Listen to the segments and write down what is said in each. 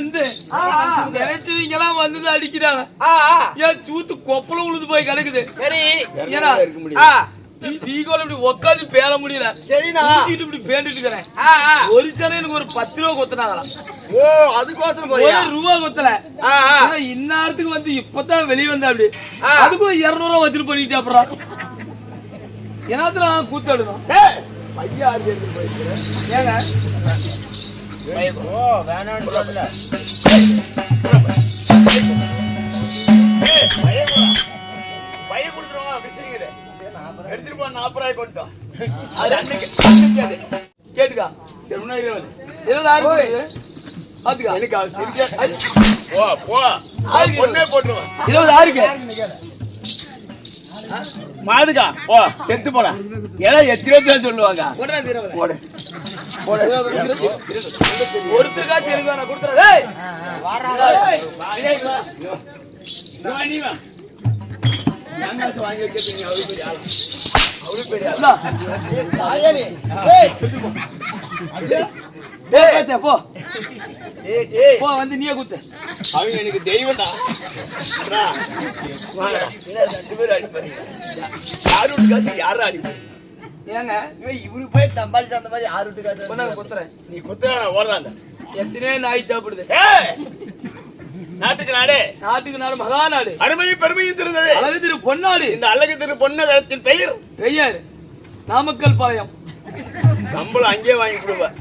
இருந்து நினைச்சவங்க எல்லாம் வந்து அடிக்கிறாங்க. ஏன் சூத்து கொப்பளம் உழுது போய் கிடக்குது. சரி இப்படி உட்காந்து பேர முடியல. சரிண்ணா இப்படி பேண்டுட்டு இருக்கிறேன். ஒரு சில எனக்கு ஒரு 10 ரூபா கொத்தினாங்களாம். ஓ அதுக்கோசரம் ரூபா கொத்தல. இந்நேரத்துக்கு வந்து இப்பதான் வெளியே வந்தா அப்படி அதுக்குள்ள 200 ரூபா வச்சுட்டு பண்ணிட்டு அப்புறம் என்னத்துல கூத்தாடுவோம். ஏங்க வேணான்னு சொல்லல. பைய கொடுத்துருவோம் விசிறிங்குது எடுத்துட்டு போ 40 ரூபாய் கொண்டோம். கேட்டுக்கா 20 எனக்கு போட்டுருவேன் 20 மாதுக்கா போ செத்து போடா. ஏன்னா எத்தனை பேர் சொல்லுவாங்க. ஒருத்தருக்கா சரி நான் கொடுத்துறேன். வாங்கி வச்சிருக்கீங்க போ வந்து நீயே குத்து. அவங்க எனக்கு தெய்வம்டா. யாரும் அடிப்பாரு ஏங்க இவரு போய் சம்பாதிச்சு அந்த மாதிரி யாரு வீட்டுக்காச்சு குத்துறேன். நீ குத்துற ஓடுறாங்க. எத்தனையோ நாய் சாப்பிடுது. நாட்டுக்கு நாடு நாட்டுக்கு நாடு மகாநாடு அருமையும் பெருமையும் திருந்தது அழகு திரு பொன்னாடு. இந்த அழகு திரு பொன்னகத்தின் பெயர் நாமக்கல் பாளையம். சம்பளம் அங்கேயே வாங்கி கொடுப்பேன்.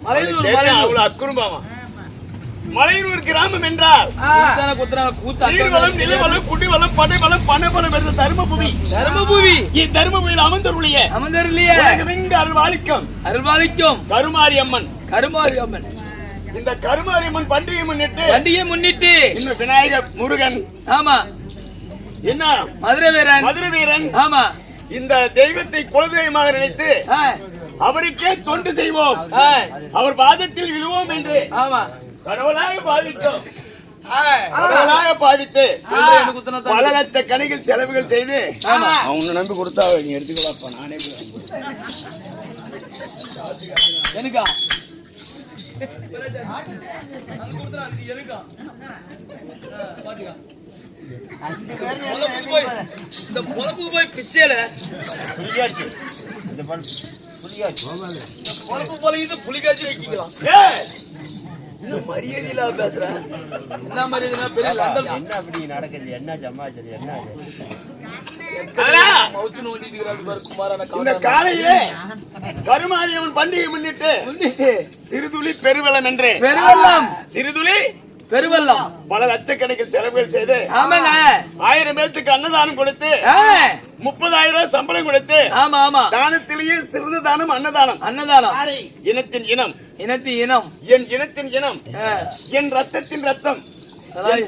அவ்வளவு அக்குறும்பாமா. மலையூர் கிராமம் என்றால் நீர்வளம் நிலவளம் குடிவளம் படைவளம் பணபலம் என்ற தர்மபுவி. தர்மபுவியில் அமர்ந்தருளிய அருள்வாளிக்கும் கருமாரி அம்மன். இந்த கருமாரி அம்மன் பண்டிகை முன்னிட்டு இன்னும் விநாயகர் முருகன் ஆமா என்ன மதுரை வீரன் ஆமா இந்த தெய்வத்தை குலதெய்வமாக நினைத்து அவருக்கே தொண்டு செய்வோம், அவர் பாதத்தில் விழுவோம் என்று ஆமா கடவுளாக பாவித்து பல லட்ச கணக்கில் செலவுகள் செய்து அவங்க நம்பி கொடுத்தா நீ எடுத்துக்கலாப்பா. நானே எனக்கா இந்த பொழப்பு போய் பிச்சையில பொழப்பு போல இது புலிகாட்சி வைக்கலாம். இன்னும் மரியாதையில பேசுறேன். என்ன மரியாதை? என்ன அப்படி நடக்குது? என்ன ஜமாச்சது? என்ன இந்த காலையிலே கருமாரியம்மன் பண்டிகை முன்னிட்டு சிறுதுளி பெருவெள்ளம் என்று பெருவெள்ளம் பல லட்சக்கணக்கில் செலவுகள் செய்து 1000 பேருக்கு அன்னதானம் கொடுத்து 30,000 ரூபாய் சம்பளம் கொடுத்து தானத்திலேயே சிறந்த தானம் அன்னதானம். இனத்தின் இனம் என் இனத்தின் இனம் என் ரத்தத்தின் ரத்தம்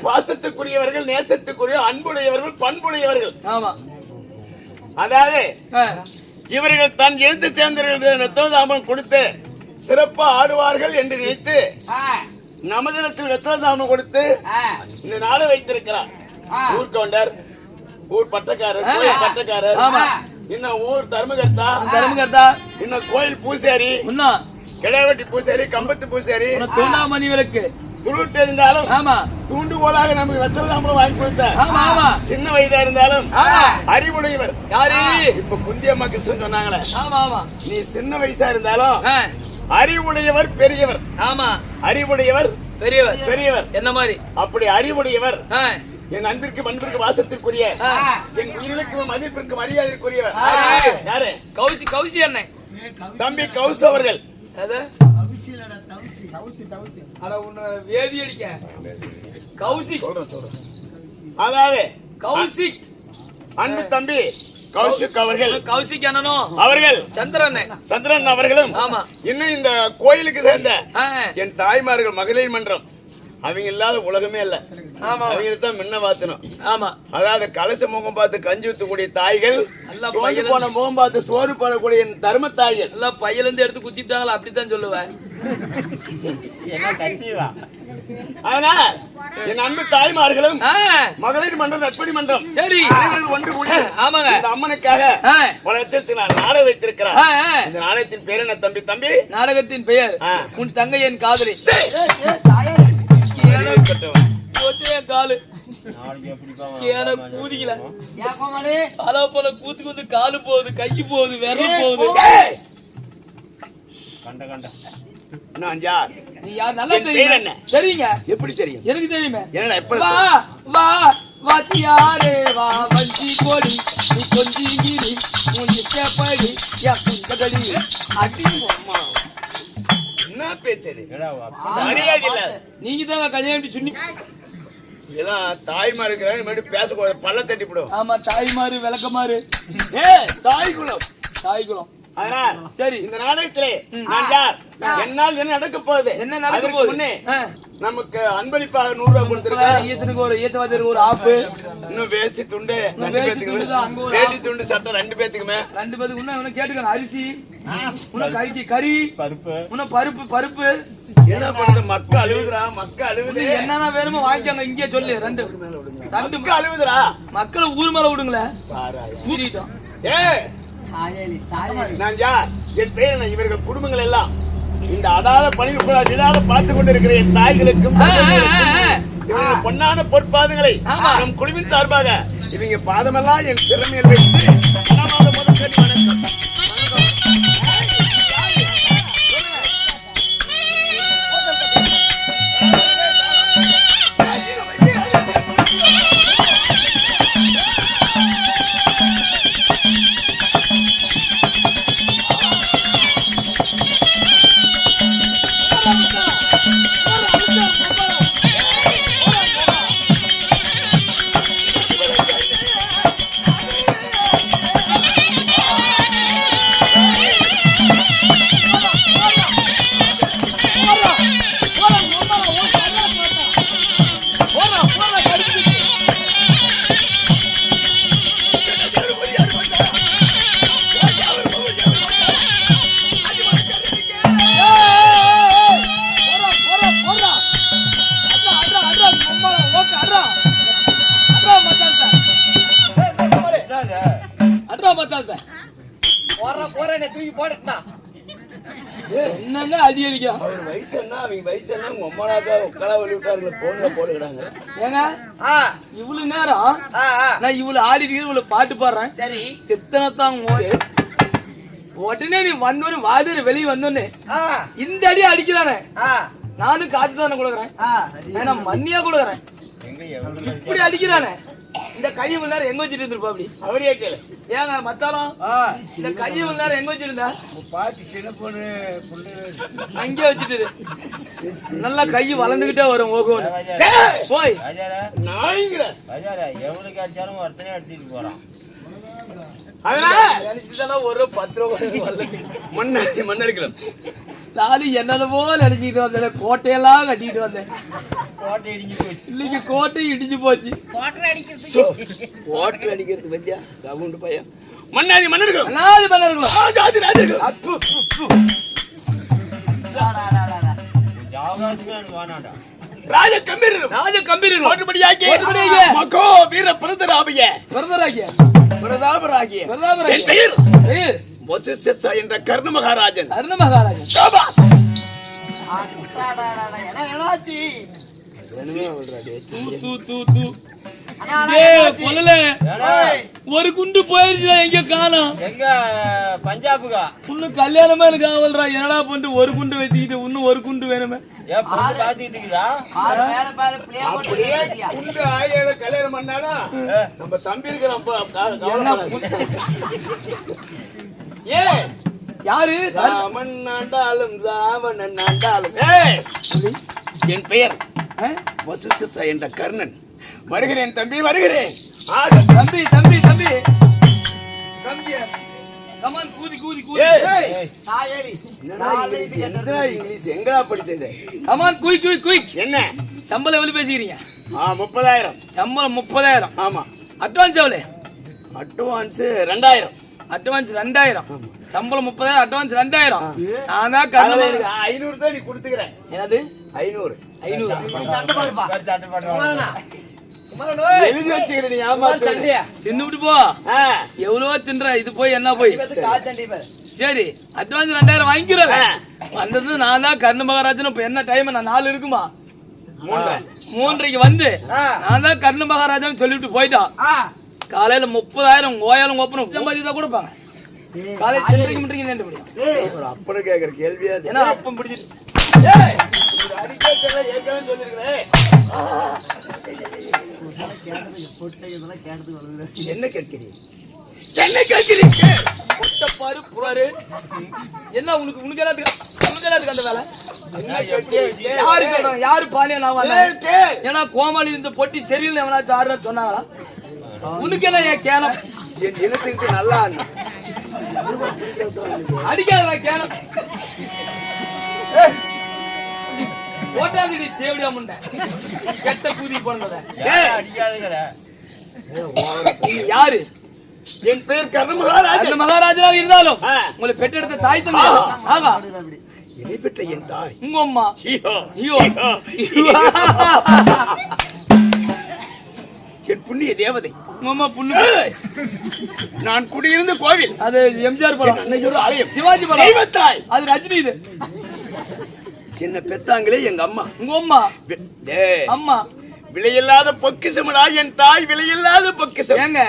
பாசத்துக்குரியவர்கள் நேசத்துக்குரிய அன்புடையவர்கள் பண்புடையவர்கள். அதாவது இவர்கள் தன் எழுத்து சேர்ந்தவர்கள் ரத்ததானம் கொடுத்து சிறப்பா ஆடுவார்கள் என்று நினைத்து நமதிடத்தில் ரத்ததானம் கொடுத்து இந்த நாடு வைத்திருக்கிறார். ஊர் கவுண்டர், ஊர் பட்டக்காரர், கோயில் பட்டக்காரர், இன்னும் ஊர் தர்மகர்த்தா, இன்னும் கோயில் பூசாரி, கிடாவட்டி பூசாரி, கம்பத்து பூசாரி, தூண்டாமணி விளக்கு துருட்டு இருந்தாலும் தூண்டுகோலாக நமக்கு வெத்ததாம்பரம் வாங்கி கொடுத்த சின்ன வயதா இருந்தாலும் அறிவுடையவர். இப்ப குந்தியம்மா கிருஷ்ணன் சொன்னாங்களே, நீ சின்ன வயசா இருந்தாலும் அறிவுடையவர் பெரியவர். அறிவுடையவர் பெரியவர் என்ன மாதிரி அப்படி அறிவுடையவர். என் அன்பிற்கு மண்பிற்கு வாசத்திற்குரிய என் உயிர்களுக்கு மதிப்பிற்கு மரியாதைக்குரியவர் யாரு? கௌசி அண்ணன் தம்பி கௌசி அவர்கள். அதாவது கௌசிக் அன்பு தம்பி கௌசிக் அவர்கள் சந்திரன் அவர்களும் இன்னும் இந்த கோயிலுக்கு சேர்ந்த என் தாய்மார்கள் மகளிர் மன்றம் அவங்க இல்லாத உலகமே இல்ல. அவங்களுக்கு தான் முன்ன வாத்தணும். ஆமா, அதாவது கலச முகம் பார்த்து கஞ்சி ஊத்தக்கூடிய தாய்கள், சோறு போன முகம் பார்த்து சோறு போடக்கூடிய தர்ம தாய்கள் எல்லாம் பையில இருந்து எடுத்து குத்திட்டாங்களா? அப்படித்தான் சொல்லுவேன். அதனால என் அன்பு தாய்மார்களும் மகளிர் மன்றம் நட்படி மன்றம் சரி ஒன்று கூடி ஆமாங்க இந்த அம்மனுக்காக உலகத்தில் நான் நாடகம் வைத்திருக்கிறேன். இந்த நாடகத்தின் பேர் என்ன தம்பி? தம்பி நாடகத்தின் பெயர் உன் தங்கை என் காதலி. காலு கூதிக்கல போல கூத்துக்கு வந்து காலு போகுது, கை போகுது, விரல் போகுது. நான் யார்? நீ யார்? நல்லா தெரியும். தெரியுங்க. எப்படி தெரியும்? எனக்கு தெரியுமே. என்னடா எப்ப? வா வா வாத்தியாரே வா வஞ்சி கோடி நீ கொஞ்சிங்கிரி உன் இஷ்டப்படி யா குந்தகடி அடி அம்மா. என்ன பேச்சது? மரியாதை இல்ல. நீங்க தான் கல்யாணம் சொன்னி. இதெல்லாம் தாய்மார் இருக்கிறாங்க, மேடம் பேசக்கூடாது, பல்ல தட்டி போடுவோம். ஆமா, தாய்மாரு விளக்கமாறு. தாய் குலம், தாய் குலம். அதனால் சரி, இந்த நாடகத்திலே நான் யார், என்னால் என்ன நடக்க போகுது, என்ன நடக்க போகுது? நமக்கு அன்பளிப்பாக 100 ரூபாய் கொடுத்திருக்காங்க. ஈசனுக்கு ஒரு ஈச்சவாதிக்கு ஒரு ஆப்பு, இன்னும் வேஷ்டி துண்டு 2 பேத்துக்கு, வேட்டி துண்டு சட்டை 2 பேத்துக்குமே, 2 பேத்துக்கு. இன்னும் கேட்டுக்கணும், அரிசி, இன்னும் கறி, பருப்பு, இன்னும் பருப்பு. என்ன பண்ணுது? மக்கள் அழுகுதுரா, மக்கள் அழுகுது. என்னன்னா வேணுமோ வாங்கிக்கோங்க, இங்கே சொல்லு. 2 மக்கள் அழுகுதுரா. மக்களை ஊர் மேல விடுங்களேன். ஊறிட்டோம். நான் யார், என் பெயர் என்ன, இவர்கள் குடும்பங்கள் எல்லாம் இந்த அதால பணியில் கூட விழாத பார்த்து கொண்டிருக்கிற என் தாய்களுக்கும் இவர்கள் பொன்னான பொற்பாதங்களை நம் குழுவின் சார்பாக இவங்க பாதமெல்லாம் என் திறமையில் வைத்து வணக்கம். என்னங்க அடி அடிக்கிறான்? அவர் வயசு என்ன, அவங்க வயசு என்ன, உங்க அம்மானாக்கா உட்கார வழி விட்டாருங்க, போன்ல போடுகிறாங்க. ஏங்க இவ்வளவு நேரம் நான் இவ்வளவு ஆடிட்டு இவ்வளவு பாட்டு பாடுறேன். சரி, எத்தனைத்தான் உடனே நீ வந்தோன்னு வாதிர வெளியே வந்தோன்னு இந்த அடி அடிக்கிறானே, நானும் காசு தானே கொடுக்குறேன், நான் மண்ணியா கொடுக்குறேன். இப்படி அடிக்கிறானே, இந்த கையை மணி நேரம் எங்க வச்சுட்டு இருந்திருப்பா? அப்படி அவரே கேளு. ஏங்க மத்தாலும் இந்த கையை மணி நேரம் எங்க வச்சிருந்தா? பாட்டி சின்ன பொண்ணு அங்கே வச்சுட்டு நல்லா கை வளர்ந்துகிட்டே வரும். ஓகோன்னு போய் எவ்வளவுக்கு அடிச்சாலும் ஒருத்தனே எடுத்துட்டு போறான். ஒரு 10 ரூபாய் மண்ணடிக்கலாம். நானும் என்னென்னமோ நினைச்சிட்டு வந்தேன், கோட்டையெல்லாம் கட்டிட்டு வந்தேன். கோட்டை இடிஞ்சு போச்சு. இல்லைங்க, கோட்டை இடிஞ்சு போச்சு. கோட்டை அடிக்கிறது பத்தியா கவுண்டு பையன் மண்ணாதி மன்னர்கள் வீர பிரதாபராகிய என்ற கர்ண மகாராஜன். ஒரு குண்டு போயிருச்சு, எங்க காணோம்? எங்க பஞ்சாபுகா இன்னும் கல்யாணமா எனக்கு ஆவல்றா. என்னடா பண்ணிட்டு ஒரு குண்டு வச்சுக்கிட்டு இன்னும் ஒரு குண்டு வேணுமே. கல்யாணம் பண்ணானா நம்ம தம்பி இருக்கிறப்ப யாரு? ராமன் ஆண்டாலும் ராவணன் ஆண்டாலும். என் பெயர் வசுச என்ற கர்ணன். வருகிறேன் தம்பி, வருகிறேன். தம்பி தம்பி தம்பி தம்பி கமான், கூதி கூதி கூதி. இங்கிலீஷ் எங்கடா படிச்சது? Come on quick quick quick. என்ன சம்பளம் எவ்வளவு பேசிக்கிறீங்க? 30,000. சம்பளம் 30,000. ஆமா. அட்வான்ஸ் எவ்வளவு? அட்வான்ஸ் 2,000. அட்வான்ஸ் 2,000. சம்பளம் 30,000, அட்வான்ஸ் 2,000. நான் தான் கண்ணு 500 தான் நீ கொடுத்துக்கிறேன். என்னது 500? 500 எழுதி வச்சுக்கிறேன். நீ ஆமா சண்டையா தின்னுட்டு போ. எவ்வளவோ தின்ற இது போய் என்ன போய் சரி அட்வான்ஸ் 2,000 வாங்கிக்கிறல. வந்தது நான் தான் கர்ண மகாராஜன். இப்ப என்ன டைம்? நான் 4 இருக்குமா 3:30 வந்து நான் தான் கர்ண மகாராஜன் சொல்லிட்டு போயிட்டான். காலையில 30,000 ஓயாலும் ஓப்பனும் தான் கொடுப்பாங்க. காலையில சில்லறைக்கு முட்டைக்கு நின்று முடியும். ஒரு அப்பனை கேக்குற கேள்வியா? ஏன்னா அப்பம் பிடிச்சிட்டு என்ன கேட்கிறீங்க? என்ன கேட்கிறீங்க? பாரு புறாரு என்ன உனக்கு உனக்கு எல்லாத்துக்கு அந்த வேலை யாரு சொல்றாங்க? யாரு பாலியா நான் ஏன்னா கோமாளி இந்த பொட்டி சரியில்லை எவனாச்சும் ஆடுற சொன்னாங்களா? உனக்கு என்ன ஏன் கேனம்? என் இனத்துக்கு நல்லா அடிக்காத கேனம் ஓட்டாது நீ தேவடியா முண்ட கெட்ட கூதி போனத அடிக்காதுங்கிற யாரு? என் பேர் கர்ண மகாராஜன். மகாராஜனாக இருந்தாலும் உங்களை பெற்றெடுத்த தாய் தந்தை ஆகா என்னை பெற்ற என் தாய் உங்க அம்மா. ஐயோ என் புண்ணிய தேவதை உங்க அம்மா புண்ணு. நான் குடியிருந்த கோவில் அது எம்ஜிஆர் படம், அன்னையோட ஆலயம், சிவாஜி படம், தெய்வத்தாய். அது ரஜினி. இது என்ன பெத்தாங்களே எங்க அம்மா. உங்க அம்மா அம்மா விலையில்லாத பொக்கிஷமடா என் தாய். விலையில்லாத பொக்கிஷம். ஏங்க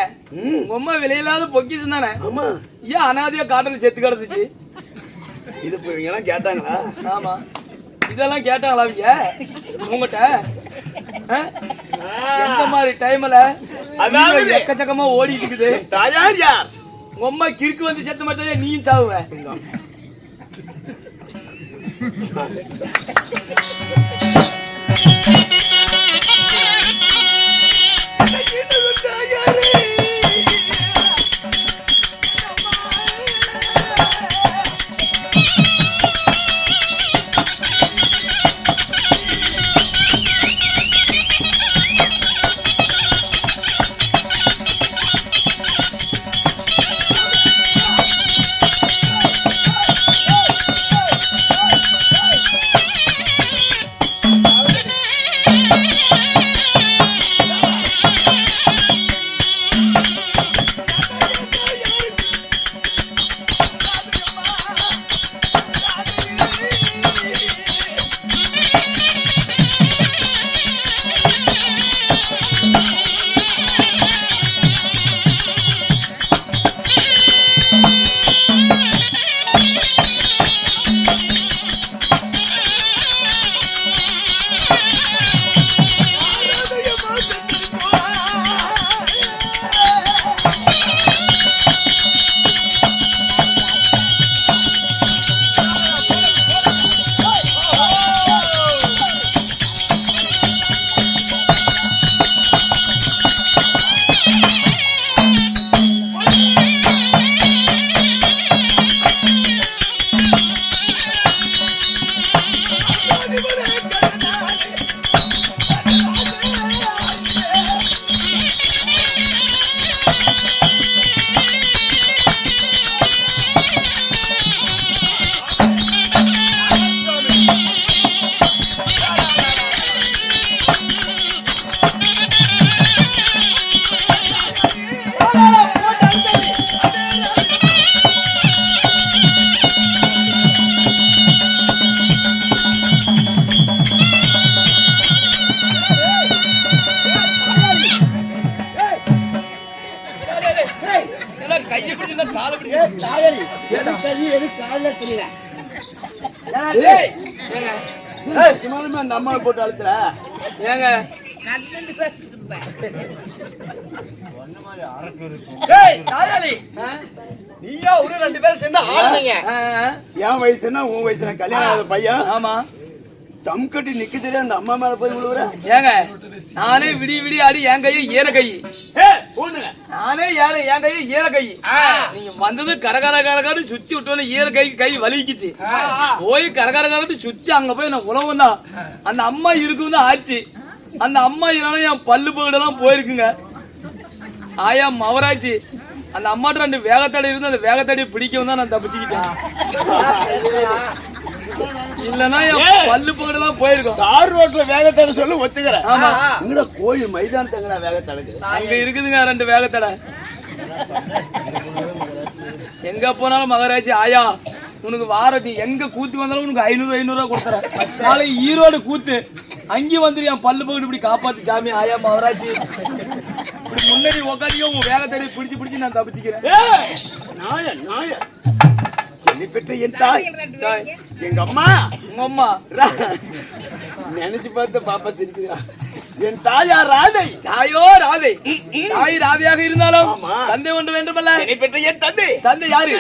உங்க அம்மா விலையில்லாத பொக்கிஷம் தானே? ஆமா. ஏன் அனாதையா காட்டுல செத்து கிடந்துச்சு? இது எல்லாம் கேட்டாங்களா? ஆமா இதெல்லாம் கேட்டாங்களா அவங்க உங்ககிட்ட? எந்த மாதிரி டைம்ல அதாவது எக்கச்சக்கமா ஓடிட்டு இருக்குது. தாயார் யார்? உங்க அம்மா கிறுக்கு வந்து செத்த மாட்டே நீயும் சாவுவ. அந்த அம்மாவை போட்டு அழுத்துற ஏங்க நீயா ஒரு 2 பேரும் சேர்ந்து ஆடுறீங்க. என் வயசுனா உன் வயசுனா கல்யாணம் ஆகாத பையன். ஆமா தம் கட்டி நிக்க தெரியாது அந்த அம்மா மேல போய் விழுவுற. ஏங்க நானே விடி ஆடி என் கையை ஈர கை, நானே என் கையை ஈர கை. நீங்க வந்தது கரகரன்னு சுத்தி விட்டோன்னு ஈர கை வலிக்குச்சு. போய் கரகரன்னு சுத்தி அங்க போய் நான் உழவும் தான் அந்த அம்மா இருக்குன்னு ஆச்சு. அந்த அம்மா இதனால என் பல்லு பகுடெல்லாம் போயிருக்குங்க. ஆயா மவராச்சு. அந்த அம்மாட்ட 2 வேகத்தடை இருந்து அந்த வேகத்தடையை பிடிக்கவும் தான் நான் தப்பிச்சுக்கிட்டேன். இல்லன்னா என் பல்லு பகுடெல்லாம் போயிருக்கும். தார் ரோட்ல வேகத்தடை சொல்லி ஒத்துக்கிறேன். ஆமா இங்கட கோயில் மைதானத்தங்கடா வேகத்தடை அங்க இருக்குதுங்க 2 வேகத்தடை. எங்க போனாலும் மகராஜி ஆயா உனக்கு வாரட்டி எங்க கூத்து வந்தாலும் உனக்கு 500 கொடுத்துறேன். நாளைக்கு ஈரோடு கூத்து அங்கேயும் வந்துரு என் பல்லு பகுடு இப்படி காப்பாத்து சாமி. ஆயா மகராஜி இப்படி முன்னாடி உக்காதியும் உங்க வேகத்தடை பிடிச்சு நான் தப்பிச்சுக்கிறேன். என்னை பெற்ற என் தாய் எங்க அம்மா உங்க அம்மா நினைச்சு பார்த்து பாப்பா சிரிக்குதுடா. என் தாயா ராதை. தாயோ ராதை. தாய் ராதையாக இருந்தாலும் தந்தை ஒன்று வேண்டுமல்ல. என்னை பெற்ற என் தந்தை. தந்தை யாரு?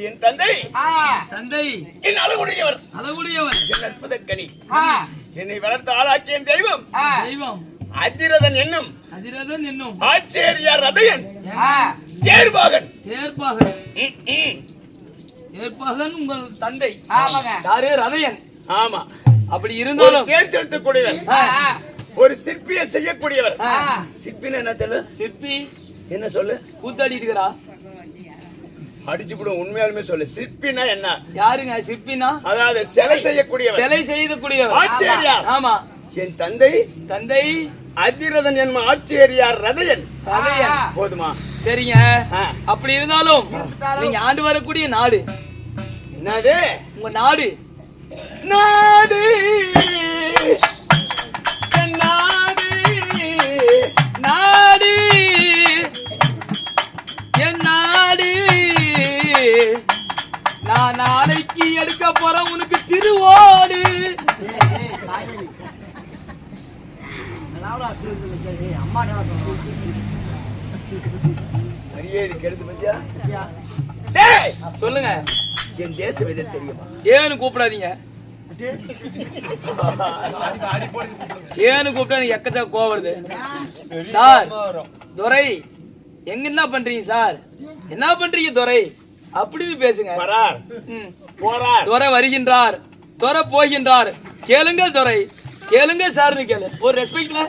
என் தந்தை தந்தை என் அழகுடையவர். என் அற்புத கனி. என்னை வளர்த்து ஆளாக்கிய தெய்வம் அதிரதன் என்னும் ஆச்சேரியார் ரதையன் தேர்பாகன். உங்கள் தந்தை யாரு? ரதையன். ஆமா. அப்படி இருந்தாலும் தேர் செலுத்தக்கூடியவர், ஒரு சிற்பியை செய்யக்கூடியவர். சிற்பின்னு என்ன தெரியல? சிற்பி என்ன சொல்லு? கூத்தாடிட்டு இருக்கிறா. அடிச்சு கூட உண்மையாலுமே சொல்லு. சிற்பினா என்ன? யாருங்க சிற்பினா? அதாவது சிலை செய்யக்கூடியவர். சிலை செய்யக்கூடியவர். ஆச்சேரியார். ஆமா. என் தந்தை அதிரதன் என்னும் ஆச்சேரியார் ரதையன். போதுமா? சரிங்க. அப்படி இருந்தாலும் நீங்க ஆண்டு வரக்கூடிய நாடு என்னது? உங்க நாடு. நாடு நாடு என் நாடு. நான் நாளைக்கு எடுக்க போறேன் உனக்கு திருவோடு. சொல்லுங்க. என் தேசம் எது தெரியுமா? ஏன்னு கூப்பிடாதீங்க. ஏன்னு கூப்பிட்டா எக்கச்சக்க கோவம் வருது சார். துரை எங்க என்ன பண்றீங்க சார்? என்ன பண்றீங்க துரை அப்படின்னு பேசுங்க. துரை வருகின்றார், துரை போகின்றார். கேளுங்க துரை, கேளுங்க சார்னு கேளு. ஒரு ரெஸ்பெக்ட்ல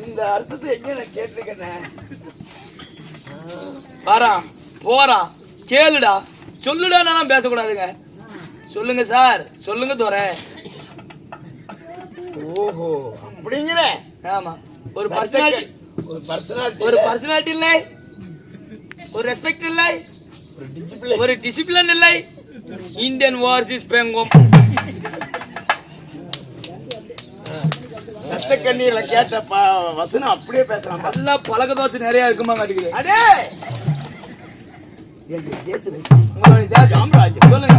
இந்த அர்த்தத்தை எங்க கேட்டிருக்கேன். வரான் போறான் கேளுடா சொல்லுடா. நான் பேசக்கூடாதுங்க. சொல்லுங்க சார், சொல்லுங்க துரை. ஓஹோ அப்படிங்கிற ஆமா ஒரு பர்சனாலிட்டி இல்லை, ஒரு ரெஸ்பெக்ட் இல்லை, ஒரு டிசிப்ளின் இல்லை. இந்தியன் வார்சிஸ் பெங்கும் ரத்த கண்ணீர்ல கேட்ட வசனம் அப்படியே பேசலாம். நல்லா பழக்க தோசை நிறைய இருக்குமா மாட்டேங்குது. அடே உங்களுடைய தேசம் சாம்ராஜ்யம் சொல்லுங்க.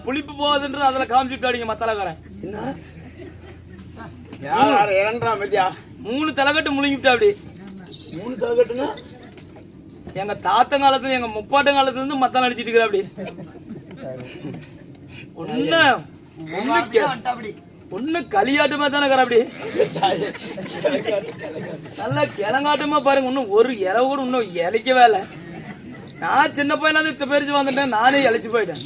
புளிப்பு போகுதுன்றது அதுல காமிச்சுட்டு அடிங்க மத்தலக்காரன். இரண்டாம் மதியா 3 தலைக்கட்டு முழுங்கிட்டு அப்படி 3 தலைக்கட்டுங்க. எங்க தாத்த காலத்துல எங்க முப்பாட்ட காலத்துல இருந்து மத்தால அடிச்சிட்டு இருக்கிற அப்படி ஒண்ணு களியாட்டமா தானே அப்படி நல்லா கிளங்காட்டமா பாருங்க. இன்னும் ஒரு இலை கூட இன்னும் இலைக்கவே இல்லை. நான் சின்ன பையனா இருந்து பெருச்சு வந்துட்டேன், நானே இழைச்சு போயிட்டேன்.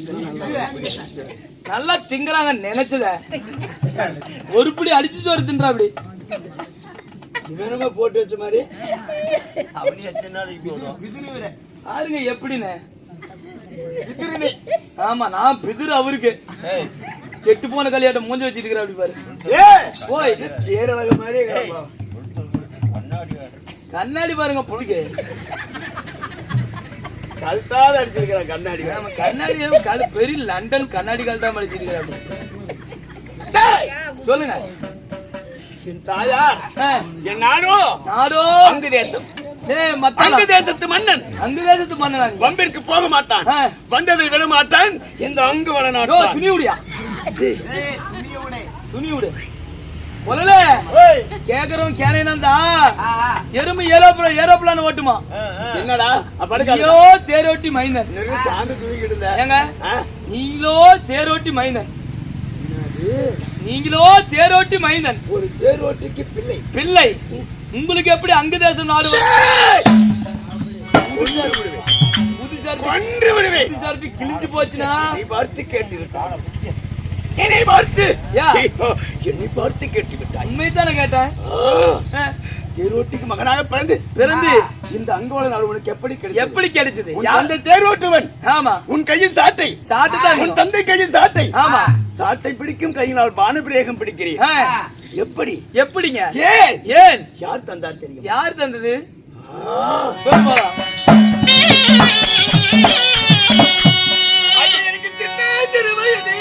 நல்லா திங்குறாங்க நினைச்சத ஒரு பிடி அடிச்சு சோறு தின்றா அப்படி இவனுங்க போட்டு வச்ச மாதிரி பாருங்க எப்படின்னு. ஆமா நான் பிதிரு அவருக்கு கெட்டு போன கல்யாட்டம் மூஞ்ச வச்சிட்டு இருக்கிற அப்படி பாரு. கண்ணாடி பாருங்க புளிக்கு கல்தாத அடிச்சிருக்கிற கண்ணாடி. கண்ணாடி பெரிய லண்டன் கண்ணாடி கல்தான் அடிச்சிருக்கிற. சொல்லுங்க. என் தாயார் என் நாடோ அங்கு தேசம். அங்கு தேசத்து மன்னன். அங்கு தேசத்து மன்னன் வம்பிற்கு போக மாட்டான், வந்ததை விட மாட்டான். இந்த அங்கு வள நாட்டோ துணி உடியா துணி விடு பொலல கேக்குறவன் கேனேனாந்தா எருமை ஏரோப்ளான் ஓட்டுமா என்னடா ஐயோ தேரோட்டி மைந்தன் சாந்து தூக்கிட்டு இருந்த ஏங்க நீங்களோ தேரோட்டி மைந்தன் நீங்களோ தேரோட்டி மைந்தன் ஒரு தேரோட்டிக்கு பிள்ளை பிள்ளை உங்களுக்கு எப்படி அங்கு தேசம் நாடு புதுசார்ட்டு கிழிஞ்சு போச்சுன்னா நீ பார்த்து கேட்டுக்கிட்டான் என்னை பார்த்து என்னை பார்த்து கேட்டுக்கிட்டான் உண்மைதானே கேட்டேன் தேரோட்டிக்கு மகனாக பிறந்து இந்த அங்கோல நாடு உனக்கு எப்படி கிடைச்சது அந்த தேரோட்டுவன் ஆமா உன் கையில் சாட்டை தான் உன் தந்தை கையில் சாட்டை ஆமா சாட்டை பிடிக்கும் கையினால் பானபிரேகம் பிடிக்கிறீர் எப்படிங்க ஏன் யார் தந்தா தெரியும் யார் தந்தது சொல்லுங்க எனக்கு சின்ன சிறு வயது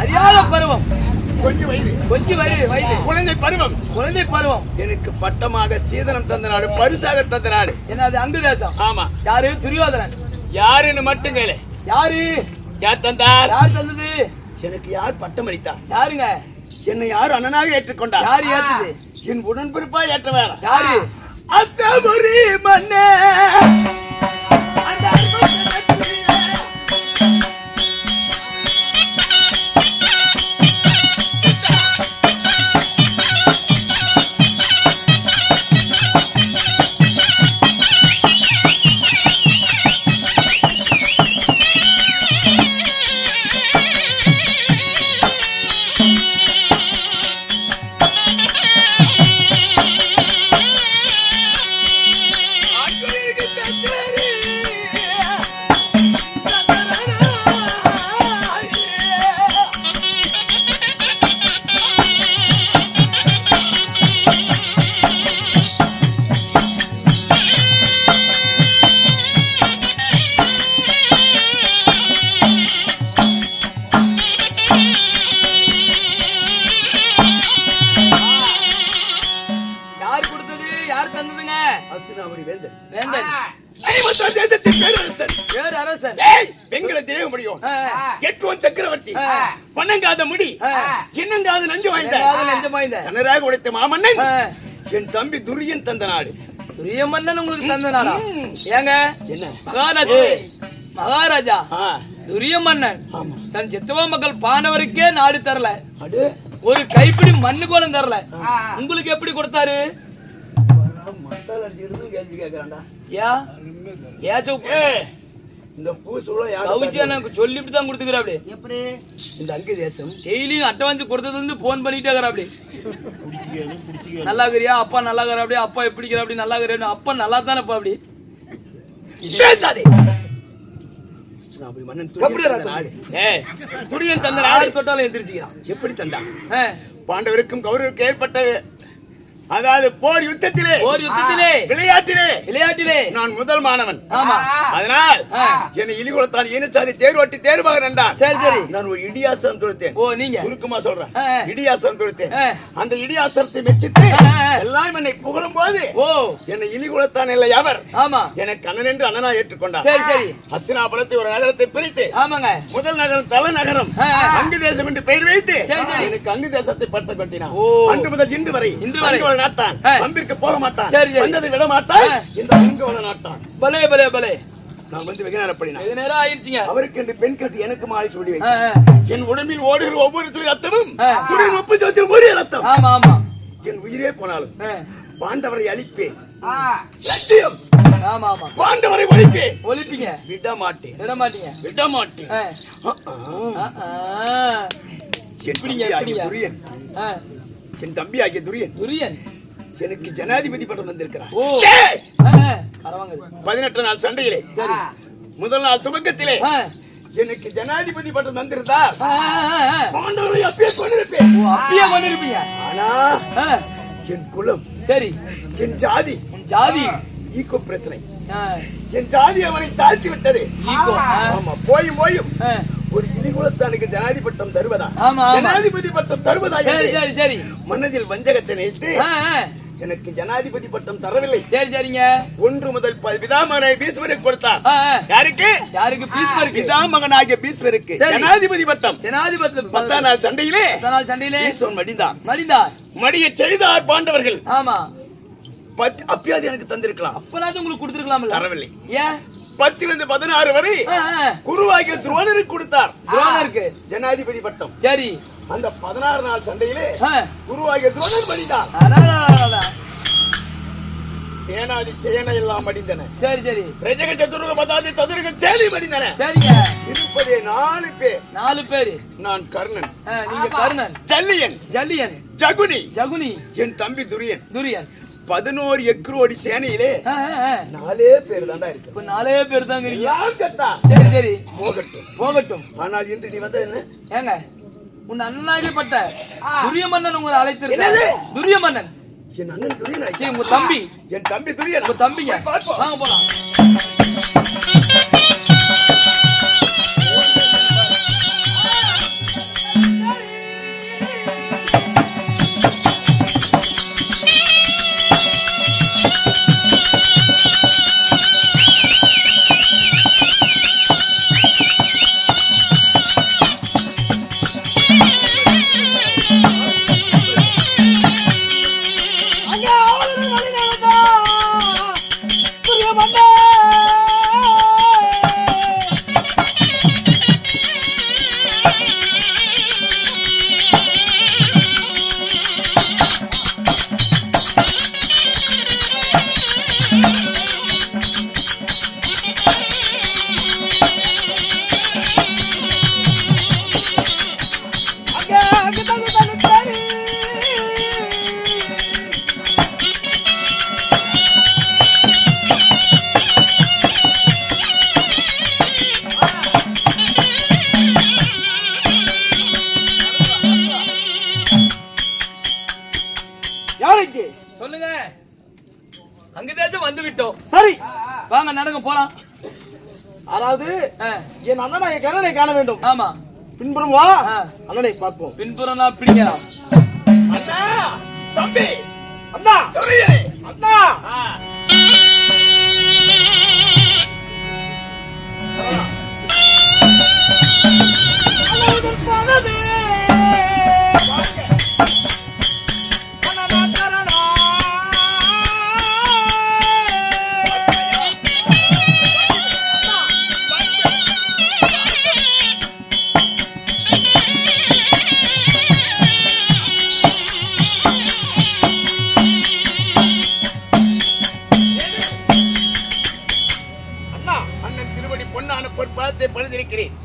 அறியாத பருவம் குழந்தை பருவம் எனக்கு பட்டமாக சீதனம் தந்த நாடு பரிசாக தந்த நாடு என்னது அங்கு தேசம் ஆமா யாரு துரியோதனன் யாருன்னு மட்டும் கேளு யார் தந்தார் யார் தந்தது எனக்கு யார் பட்டம் அளித்தார் யாருங்க என்னை யார் அண்ணனாக ஏற்றுக்கொண்டார் யார் ஏற்றுது என் உடன்பிறப்பா ஏற்ற வேற யாரு அத்தமுரி மன்னே சக்கரவர்த்தி பன்னங்காத முடி என்னங்காத நஞ்சு வாய்ந்த கனராக உடைத்த மாமன்னன் என் தம்பி துரியன் தந்த நாடு. துரிய மன்னன் உங்களுக்கு தந்த நாடா? ஏங்க என்ன மகாராஜா துரிய மன்னன் தன் சித்தவா மக்கள் பாண்டவருக்கே நாடு தரல, ஒரு கைப்பிடி மண்ணு கூட தரல, உங்களுக்கு எப்படி கொடுத்தாரு? இந்த பூசுல சொல்லிட்டு தான் கொடுத்துக்கிறாப்டி. எப்படி இந்த அங்கு தேசம் டெய்லியும் அட்டவாஞ்சு கொடுத்தது வந்து போன் பண்ணிட்டே இருக்கிறாப்டி. நல்லா இருக்கிறியா அப்பா, நல்லா இருக்கிறாப்டி அப்பா, எப்படி இருக்கிறாப்டி நல்லா இருக்கிற அப்பா நல்லா தானே அப்பா. அப்படி அஸ்தினாபுரி மன்னன் கபடி நாடு. துரியன் தந்த நாடு ஆறு தொட்டாலும் எந்திரிச்சுக்கிறான். எப்படி தந்தான்? ஆ, பாண்டவருக்கும் கௌரவருக்கும் ஏற்பட்ட அதாவது போர் யுத்தத்திலே விளையாட்டிலே நான் முதல் மாணவன். ஆமா. அதனால் என்னை இலிகுலத்தான் ஈனச்சாதி தேர்வாட்டி தேர்வாக நண்டான். சரி சரி. நான் ஒரு இடியாசனம் தொடுத்தேன். ஓ, நீங்க சுருக்கமா சொல்றேன். இடியாசனம் தொடுத்தேன். அந்த இடியாசனத்தை மெச்சித்து எல்லாம் என்னை புகழும் போது என்னை இலிகுலத்தான் இல்லை அவர் எனக்கு அண்ணன் என்று அண்ணனா ஏற்றுக்கொண்டார். சரி சரி. ஹஸ்தினாபுரத்தை ஒரு நகரத்தை பிரித்து முதல் நகரம் தலைநகரம் அங்கு தேசம் என்று பெயர் வைத்து எனக்கு அங்கு தேசத்தை பட்டம் கட்டினார். அன்று முதல் இன்று வரை நாட்டான் அம்பிற்கு போக மாட்டான், வந்ததை விட மாட்டான், இந்த அங்கோல நாட்டான். பலே பலே பலே. நான் வந்து வெகு நேரம் வெகு நேரம் ஆயிடுச்சுங்க. அவருக்கு என்று பெண் கட்டி எனக்கு மாலை சொல்லி வைக்க என் உடம்பில் ஓடுகிற ஒவ்வொரு துளி ரத்தமும் துளியின் ஒப்பு சோத்தில் ஒரே ரத்தம். ஆமா ஆமா. என் உயிரே போனாலும் பாண்டவரை அழிப்பேன். சத்தியம். ஆமா ஆமா. பாண்டவரை ஒழிப்பீங்க. விட மாட்டேன். என் தம்பி ஆகிய துரியன் எனக்கு ஜனாதிபதி பட்டம் வந்திருக்கிறார். 18 நாள் சண்டையிலே முதல் நாள் துவக்கத்திலே எனக்கு ஜனாதிபதி பட்டம் வந்திருந்தார். பாண்டவரை அப்பயே கொண்டிருப்பீங்க. ஆனா என் குலம் சரி, என் ஜாதி ஈகோ பிரச்சனை. என் ஜாதி அவனை தாழ்த்தி விட்டது. போயும் ஒரு இலிகுலத்தானுக்கு ஜனாதிபதி பட்டம் தருவதா, ஜனாதிபதி பட்டம் தருவதா மனதில் வஞ்சகத்தை நினைத்து எனக்கு ஜனாதிபதி பட்டம் தரவில்லை. சரி சரிங்க. 1 முதல் பிதாமகனை பீஷ்மருக்கு கொடுத்தார். யாருக்கு? பிதாமகனாகிய பீஷ்மருக்கு ஜனாதிபதி பட்டம். 10 நாள் சண்டையிலே பீஷ்மன் மடிந்தார். மடிய செய்தார் பாண்டவர்கள். ஆமா. அப்பயாவது எனக்கு தந்திருக்கலாம். அப்பனாச்சும் உங்களுக்கு கொடுத்திருக்கலாம். தரவில்லை. ஏன்? 10 இருந்து 16 வரை குருவாகிய துரோணருக்கு கொடுத்தார். துரோணருக்கு ஜனாதிபதி பட்டம். சரி. அந்த 16 நாள் சண்டையிலே குருவாகிய துரோணர் மடிந்தார். சேனாதி சேனை எல்லாம் மடிந்தன. சரி சரி. பிரஜகஜ துருக பதாதி சதுரக சேனை மடிந்தன. சரிங்க. இருப்பதே 4 பேர். 4 பேர். நான் கர்ணன். நீங்க கர்ணன். ஜல்லியன். ஜகுனி. என் தம்பி துரியன். 11 எக்கரோடி சேனையிலே 4 பேர் தான்டா இருக்கு. இப்ப 4 பேர் தாங்க இருக்கீங்க. சரி சரி. போகட்டும். ஆனால் இன்று நீ வந்த என்ன? ஏங்க, உன் அண்ணனாகப்பட்ட துரியமன்னன் உங்களை அழைத்திருக்காரு. துரியமன்னன் என் அண்ணன் துரியன். உங்க தம்பி. என் தம்பி துரியன். உங்க தம்பிங்க. வாங்க போலாம். சொல்லுங்க. அங்க தேசம் வந்து விட்டோம். சரி, வாங்க நடங்க போலாம். அதாவது என் அண்ணனை கண்ணனை காண வேண்டும். ஆமா. பின்புறம் வா, அண்ணனை பார்ப்போம். பின்புறம் நான் பிடிக்கலாம். அண்ணா, தம்பி, அண்ணா, அண்ணா.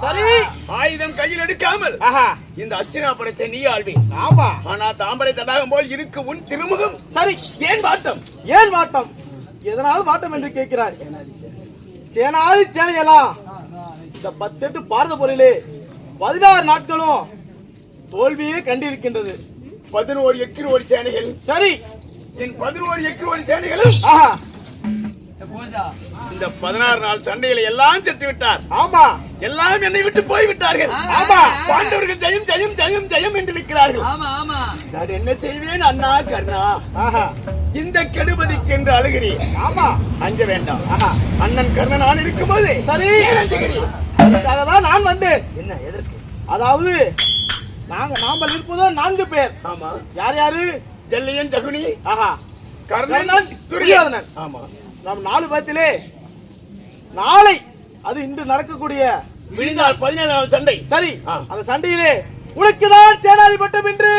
சரி, ஆயுதம் கையில் எடுக்காமல் இந்த அஸ்தினாபுரத்தை நீ ஆள்வி. ஆனா தாமரை தடாகம் போல் இருக்கு உன் திருமுகம். சரி, ஏன் வாட்டம்? எதனால் வாட்டம் என்று கேட்கிறார்? சேனாதி சேனையெல்லாம் இந்த 18 பாரத போரிலே 16 நாட்களும் தோல்வியே கண்டிருக்கின்றது. 11 எக்கிரோடி சேனைகள். சரி, என் 11 எக்கிரோடி சேனைகளும் ஆஹா, இந்த 16 நாள் சண்டைகளை எல்லாம் செத்து விட்டார். ஆமா, எல்லாம் என்னை விட்டு போய் விட்டார்கள். ஆமா, பாண்டவர்கள் ஜெயம் ஜெயம் ஜெயம் ஜெயம் என்று நிற்கிறார்கள். ஆமா ஆமா. நான் என்ன செய்வேன் அண்ணா கர்ணா? ஆஹா, இந்த கெடுபதிக்கு என்று அழுகிறேன். ஆமா, அஞ்ச வேண்டாம். ஆஹா, அண்ணன் கர்ணன் நான் இருக்கும்போது சரி, ஏன் அஞ்சுகிறீர்? அதுக்காக தான் நான் வந்தேன். என்ன எதற்கு? அதாவது நாமல் இருப்பதோ 4 பேர். ஆமா, யார் யாரு? ஜல்லியன் ஜகுனி, ஆஹா, கர்ணன், கர்ணன், துரியோதனன். ஆமா, நாம் 4 பேத்திலே நாளை, அது இன்று நடக்கக்கூடிய விழுந்தால் 17 நாள் சண்டை. சரி, ஆ. அந்த சண்டையிலே உனக்குதான் சேனாதி பட்டம் என்று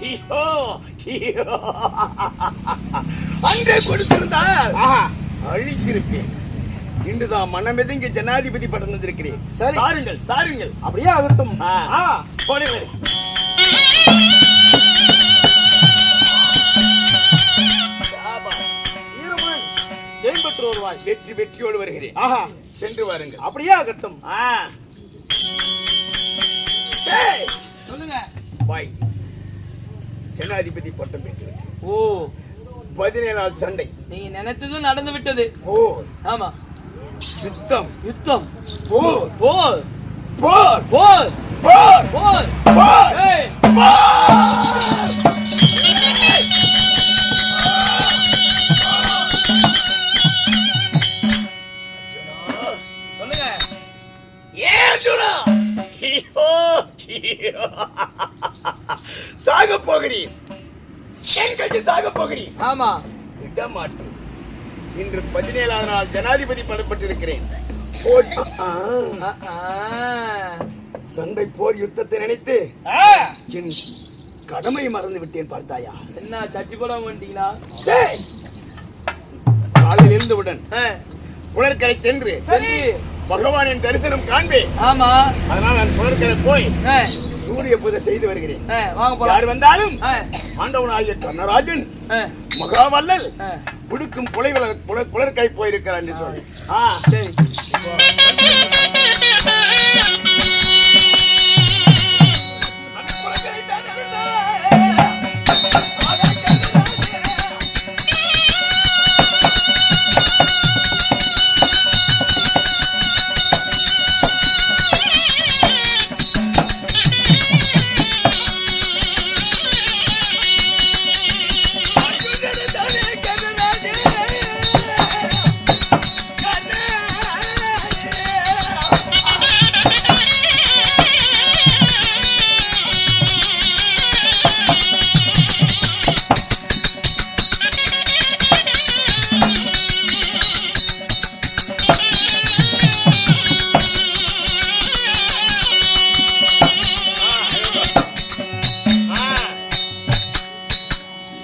ஐயோ, ஐயோ. அங்கே கொடுத்திருந்தால் ஆஹா, அழித்திருப்பேன். இன்றுதான் மனமெதுங்கி ஜனாதிபதி பட்டம் வந்திருக்கிறேன். சரி. தாருங்கள் தாருங்கள். அப்படியே ஆகட்டும். ஆ. போடுங்கள். வீரமன் ஜெயம் பெற்று வருவாய். வெற்றியோடு வருகிறேன். ஆஹா, சென்று வாருங்கள். அப்படியே ஆகட்டும். ஏய், சொல்லுங்க. பாய், ஜனாதிபதி பட்டம் பெற்று ஓ, 17 நாள் சண்டை. நீங்க நினைத்ததும் நடந்து விட்டது. போர், ஆமா, யுத்தம், யுத்தம், போர், போர், போர், போர், போர், போர், போர், ஏய், சொல்லுங்க. ஏர்ஜுனா, ஐயோ, ஐயோ. சாக போகிறேன். என் கட்சி சாக போகிறேன். ஆமா, விடமாட்டேன். இன்று 17ஆவது நாள் ஜனாதிபதி படப்பட்டிருக்கிறேன். போர், சண்டை போர் யுத்தத்தை நினைத்து என் கடமை மறந்து விட்டேன். பார்த்தாயா? என்ன சட்டி போடாம வந்துட்டீங்களா? ஏய், காலையில் எழுந்தவுடன் ஆ, புலர்கரை சென்று சரி. பகவானின் தரிசனம் காண்பேன். ஆமா, அதனால் நான் புலர்கரை போய் ஆ, சூரிய பூஜை செய்து வருகிறேன். ஆ, வாங்க போலாம். யார் வந்தாலும் ஆ, ஆண்டவனாகிய கண்ணராஜன் ஆ, மகாவல்லல் ஆ, புடுக்கும் புலர்கை போயிருக்கிறார் என்று சொல்லி. சரி. அந்த புலர்கரை தான் நடந்தார்.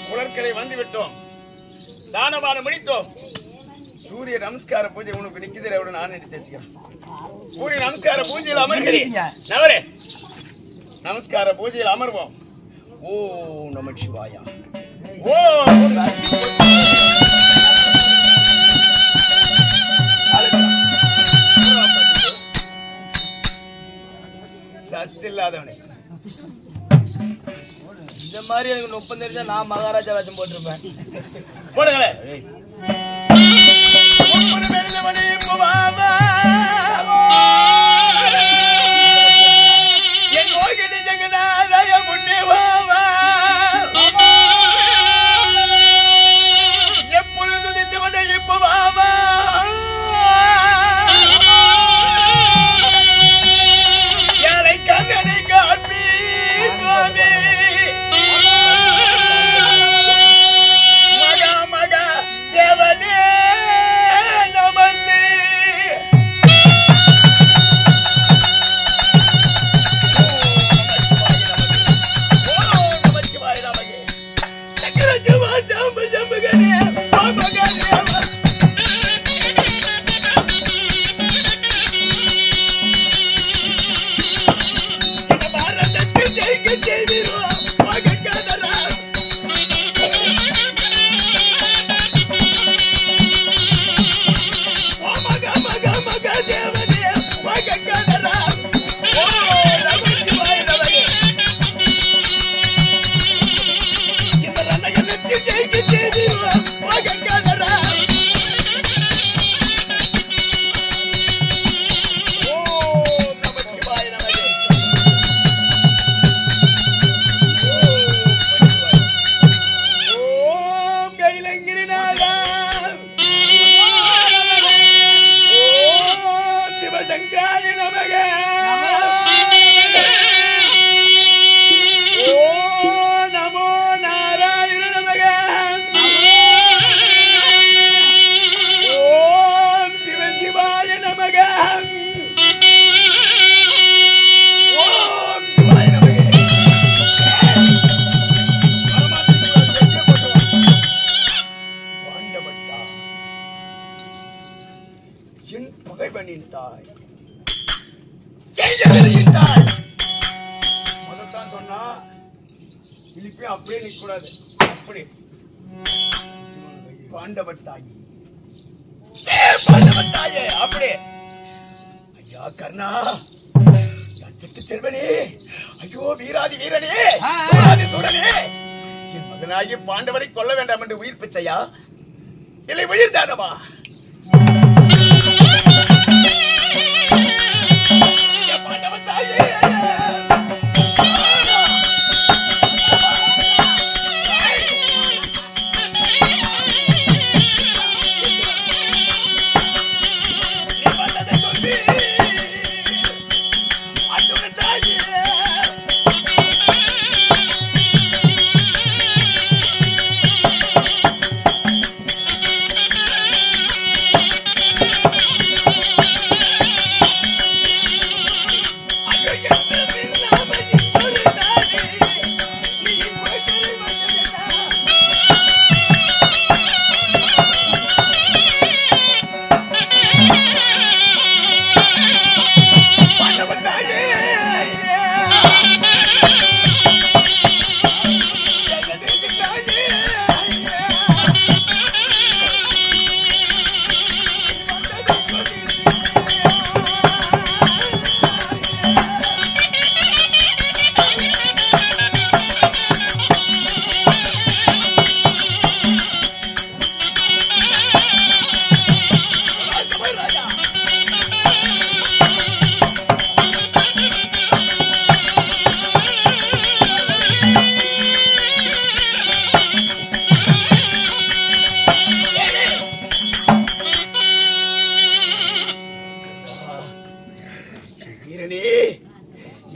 புலர்கரை வந்து விட்டோம். தானமான முடித்தோம். சூரிய நமஸ்கார பூஜை உனக்கு நிக்குதிரை விட நான் எடுத்து வச்சுக்கிறேன். சூரிய நமஸ்கார பூஜையில் அமர்கிறேன். நவரே, நமஸ்கார பூஜையில் அமர்வோம். ஓ நம சிவாயா. ஓ சத்தில்லாதவனே, இந்த மாதிரி எனக்கு 30 தெரிஞ்சா நான் மகாராஜா வேஷம் போட்டிருப்பேன். போடுங்களேன். என் மோகினி ஜெகநாதய முன்னே வாவா. எப்பொழுது நின்றவனை இப்ப வாவா. யாரை கண்ணனை காண்பி சுவாமி. மகா மகா தேவனே நமஸ்தே. கண்ணனின் தாய் தாய் முதல்தான் சொன்னா இனிப்பே அப்படியே நிற்கக்கூடாது. அப்படி பாண்டவர் தாயி பாண்டவர் தாயே அப்படி ஐயா கர்ணா செல்வனே ஐயோ வீராதி வீரனே சூரனே என் மகனாகி பாண்டவரை கொல்ல வேண்டாம் என்று உயிர் பிச்சையா இல்லை உயிர் தானமா பாண்டவர் தாயே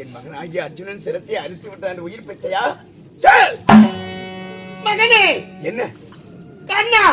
என் மகனாகிய அர்ஜுனன் சிரத்தை அறுத்து விட்டான் உயிர் பிச்சையா மகனே என்ன கண்ணா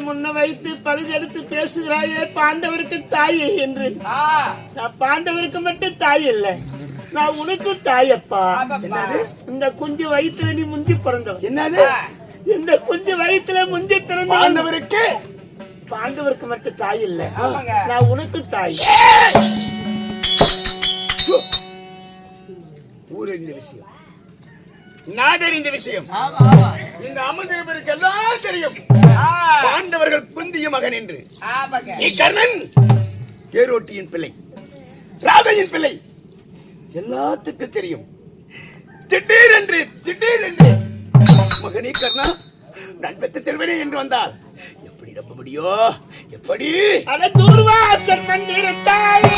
முன்ன வைத்து பழுதெடுத்து பேசுகிறாயே பாண்டவருக்கு தாயே என்று. நான் பாண்டவருக்கு மட்டும் தாய் இல்லை, நான் உனக்கு தாயப்பா. என்னது இந்த குஞ்சு வயிற்றுல நீ முந்தி பிறந்தவன்? என்னது இந்த குஞ்சு வயிற்றுல முந்தி பிறந்த பாண்டவருக்கு மட்டும் தாய் இல்லை, நான் உனக்கு தாய். ஊரறிந்த விஷயம், நாடறிந்த விஷயம், இந்த அமர்ந்திருப்பதற்கு எல்லாம் தெரியும். பாண்டவர்கள் குந்திய மகன் என்று. கர்ணன் தேரோட்டியின் பிள்ளை, ராதையின் பிள்ளை, எல்லாத்துக்கும் தெரியும். திடீரென்று மகனே கர்ணா நான் பெற்ற செல்வனே என்று வந்தால் எப்படி நம்ப முடியும்? எப்படி அட தூர்வாசன் மந்திரத்தால்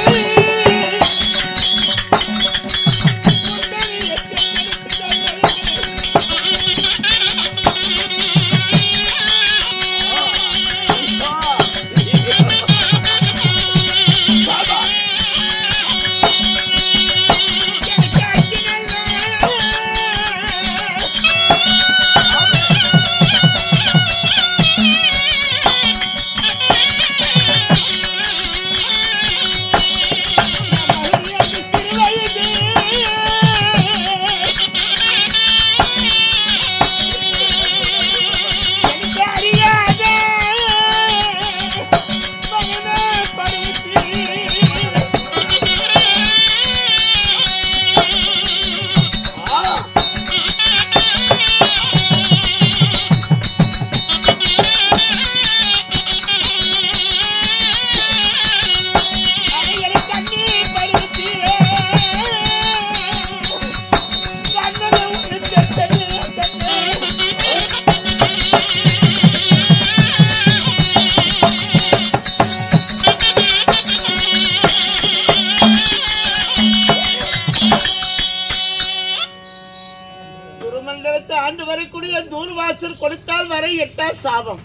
தூர்வாசர் கொடுத்தால் வரை 8 சாபம்.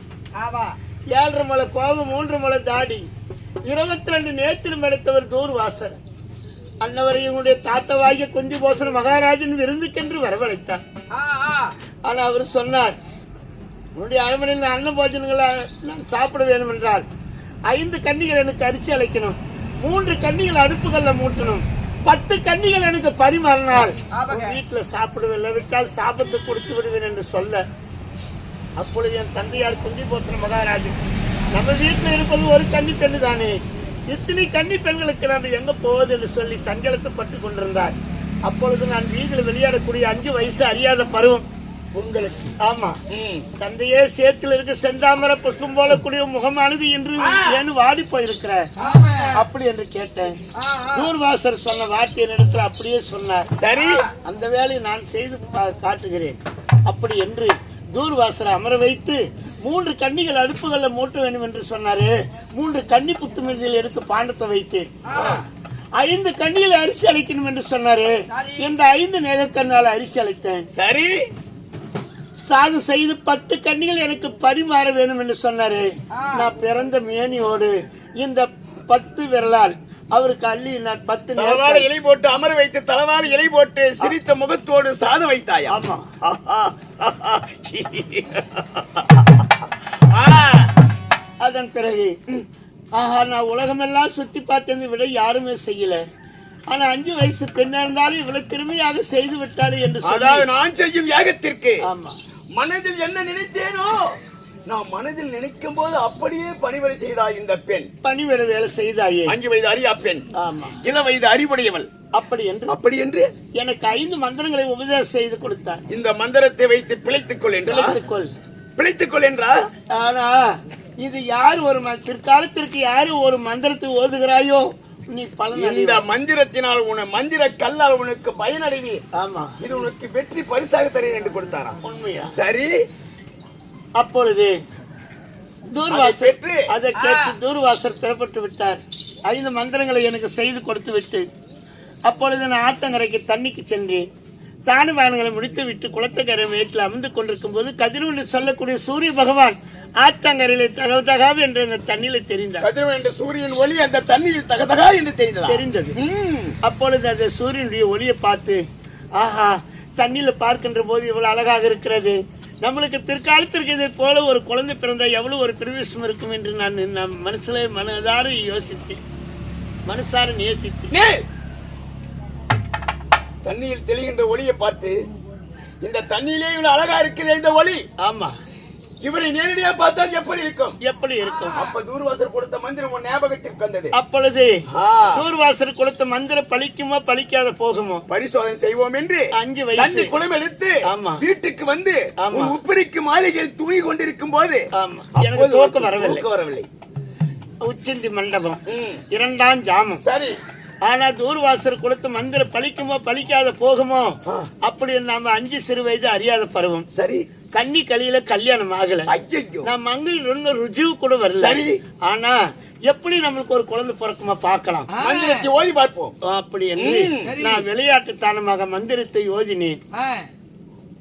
7.5 முழ கோபம், 3 முழ தாடி, 22 நேத்திரம் எடுத்தவர் தூர்வாசர். அன்னவரை இவனுடைய தாத்தவாகிய குந்திபோசன் மகாராஜன் விருந்துக்கென்று வரவழைத்தார். ஆனா அவர் சொன்னார், உன்னுடைய அரண்மனையில் அன்ன போஜனங்களை நான் சாப்பிட வேண்டும் என்றால் 5 கன்னிகள் எனக்கு அரிசி அழைக்கணும், 3 கன்னிகள் அடுப்புகள்ல மூட்டணும், 10 கன்னிகள் எனக்கு பரிமாறினால் வீட்டுல சாப்பிடவில்லை விட்டால் சாபத்தை கொடுத்து விடுவேன் என்று சொல்ல, அப்பொழுது என் தந்தையார் குந்திபோசன மகாராஜன், நம்ம வீட்டுல இருப்பது ஒரு கன்னி பெண்ணு தானே, இத்தனை கன்னி பெண்களுக்கு நம்ம எங்க போவது என்று சொல்லி சஞ்சலத்தை பற்றி கொண்டிருந்தார். அப்பொழுது நான் வீதியில் விளையாடக்கூடிய 5 வயசு அறியாத பருவம் உங்களுக்கு. ஆமா, தந்தையே சேத்துல இருக்க செந்தாமரை புஷ்பம் போலக்கூடிய முகமானது என்று ஏன்னு வாடி போயிருக்கிற அப்படி என்று கேட்டேன். தூர்வாசர் சொன்ன வார்த்தையை இடத்துல அப்படியே சொன்னார். சரி, அந்த வேலையை நான் செய்து காட்டுகிறேன் அப்படி என்று தூர்வாசரை அமர வைத்து 3 கன்னிகள் அடுப்புகள்ல மூட்ட வேண்டும் என்று சொன்னாரு. 3 கன்னி புத்துமதியில் எடுத்து பாண்டத்தை வைத்தேன். 5 கன்னிகளை அரிசி அழைக்கணும் என்று சொன்னாரு. இந்த 5 நேகக்கண்ணால அரிசி அழைத்தேன். சரி, சாது செய்து 10 கன்னிகள் எனக்கு பரிமாற வேண்டும் என்று சொன்னாரு. நான் பிறந்த மேனியோடு இந்த 10 விரலால் அவருக்கு அள்ளி நான் 10 தலவாழ இலை போட்டு அமர வைத்து தலவாழ இலை போட்டு சிரித்த முகத்தோடு சாத வைத்தாய். ஆமா, அதன் பிறகு ஆஹா, நான் உலகமெல்லாம் சுத்தி பார்த்ததை விட யாருமே செய்யல. ஆனா 5 வயசு பெண்ணா இருந்தாலும் இவ்வளவு திறமையாக செய்து விட்டாலே என்று அதாவது நான் செய்யும் யாகத்திற்கு ஆமா மனதில் என்ன நினைத்தேனோ நான் மனதில் நினைக்கும் போது அப்படியே பணிவிடை செய்தாய். இந்த பெண் பணிவிட வேலை செய்தாயே. 5 வயது அறியா பெண், ஆமா, இள வயது அறிவுடையவள். அப்படி என்று எனக்கு 5 மந்திரங்களை உபதேசம் செய்து கொடுத்தார். இந்த மந்திரத்தை வைத்து பிழைத்துக் கொள் என்றா. ஆனா இது யார் ஒரு பிற்காலத்திற்கு யாரு ஒரு மந்திரத்தை ஓதுகிறாயோ நீ பலன். இந்த மந்திரத்தினால் உன மந்திர கல்லால் உனக்கு பயனடைவி. ஆமா, இது உனக்கு வெற்றி பரிசாக தரேன் என்று கொடுத்தாராம். உண்மையா? சரி, அப்பொழுது தூர்வாசர் அதை கேட்டு தூர்வாசர் பெறப்பட்டு விட்டார். 5 மந்திரங்களை எனக்கு செய்து கொடுத்து விட்டு அப்பொழுது நான் ஆத்தங்கரைக்கு தண்ணிக்கு சென்றேன். தானுவான்களை முடித்து விட்டு குளத்தக்கரை வீட்டில் அமர்ந்து கொண்டிருக்கும் போது கதிரவன் சொல்லக்கூடிய சூரிய பகவான் ஆத்தங்கரையிலே தகவதகாவு என்று அந்த தண்ணியில தெரிந்தார். கதிரவன் என்ற சூரியன் ஒளி அந்த தண்ணீர் தகதகா என்று தெரிந்தது. அப்பொழுது அந்த சூரியனுடைய ஒளியை பார்த்து ஆஹா, தண்ணியில பார்க்கின்ற போது இவ்வளவு அழகாக இருக்கிறது, நம்மளுக்கு பிற்காலத்திற்கு இதை போல ஒரு குழந்தை பிறந்தா எவ்வளவு ஒரு பிரவேசம் இருக்கும் என்று நான் மனதார யோசித்தேன், மனசார நேசித்தேன். தண்ணியில் தெளிகின்ற ஒளியை பார்த்து இந்த தண்ணியிலே இவ்வளவு அழகா இருக்குது இந்த ஒளி. ஆமா, இவரை நேரடியா பார்த்தால் எப்படி இருக்கும்? அப்ப தூர்வாசர் கொடுத்த மந்திரம் உன் ஞாபகத்திற்கு வந்தது. அப்பொழுது தூர்வாசர் கொடுத்த மந்திரம் பலிக்குமோ பலிக்காத போகுமோ பரிசோதனை செய்வோம் என்று 5 வயசு குளம் எடுத்து வீட்டுக்கு வந்து உப்பிரிக்கு மாளிகையில் தூங்கி கொண்டிருக்கும் போது எனக்கு தூக்கம் வரவில்லை. உச்சந்தி மண்டபம் 2ஆம் ஜாமம். சரி, ஆனா தூர்வாசர் கொடுத்த மந்திரம் பலிக்குமோ பலிக்காத போகுமோ அப்படி நாம 5 சிறு வயது அறியாத பருவம். சரி, கன்னி கலியில கல்யாணம் ஆகல, நான் மங்கள் ருஜிவு கூட வரல. சரி, ஆனா எப்படி நம்மளுக்கு ஒரு குழந்தை பிறக்குமா பார்க்கலாம், மந்திரத்தை ஓதி பார்ப்போம் அப்படி என்று நான் விளையாட்டுத்தனமாக மந்திரத்தை ஓதினேன்.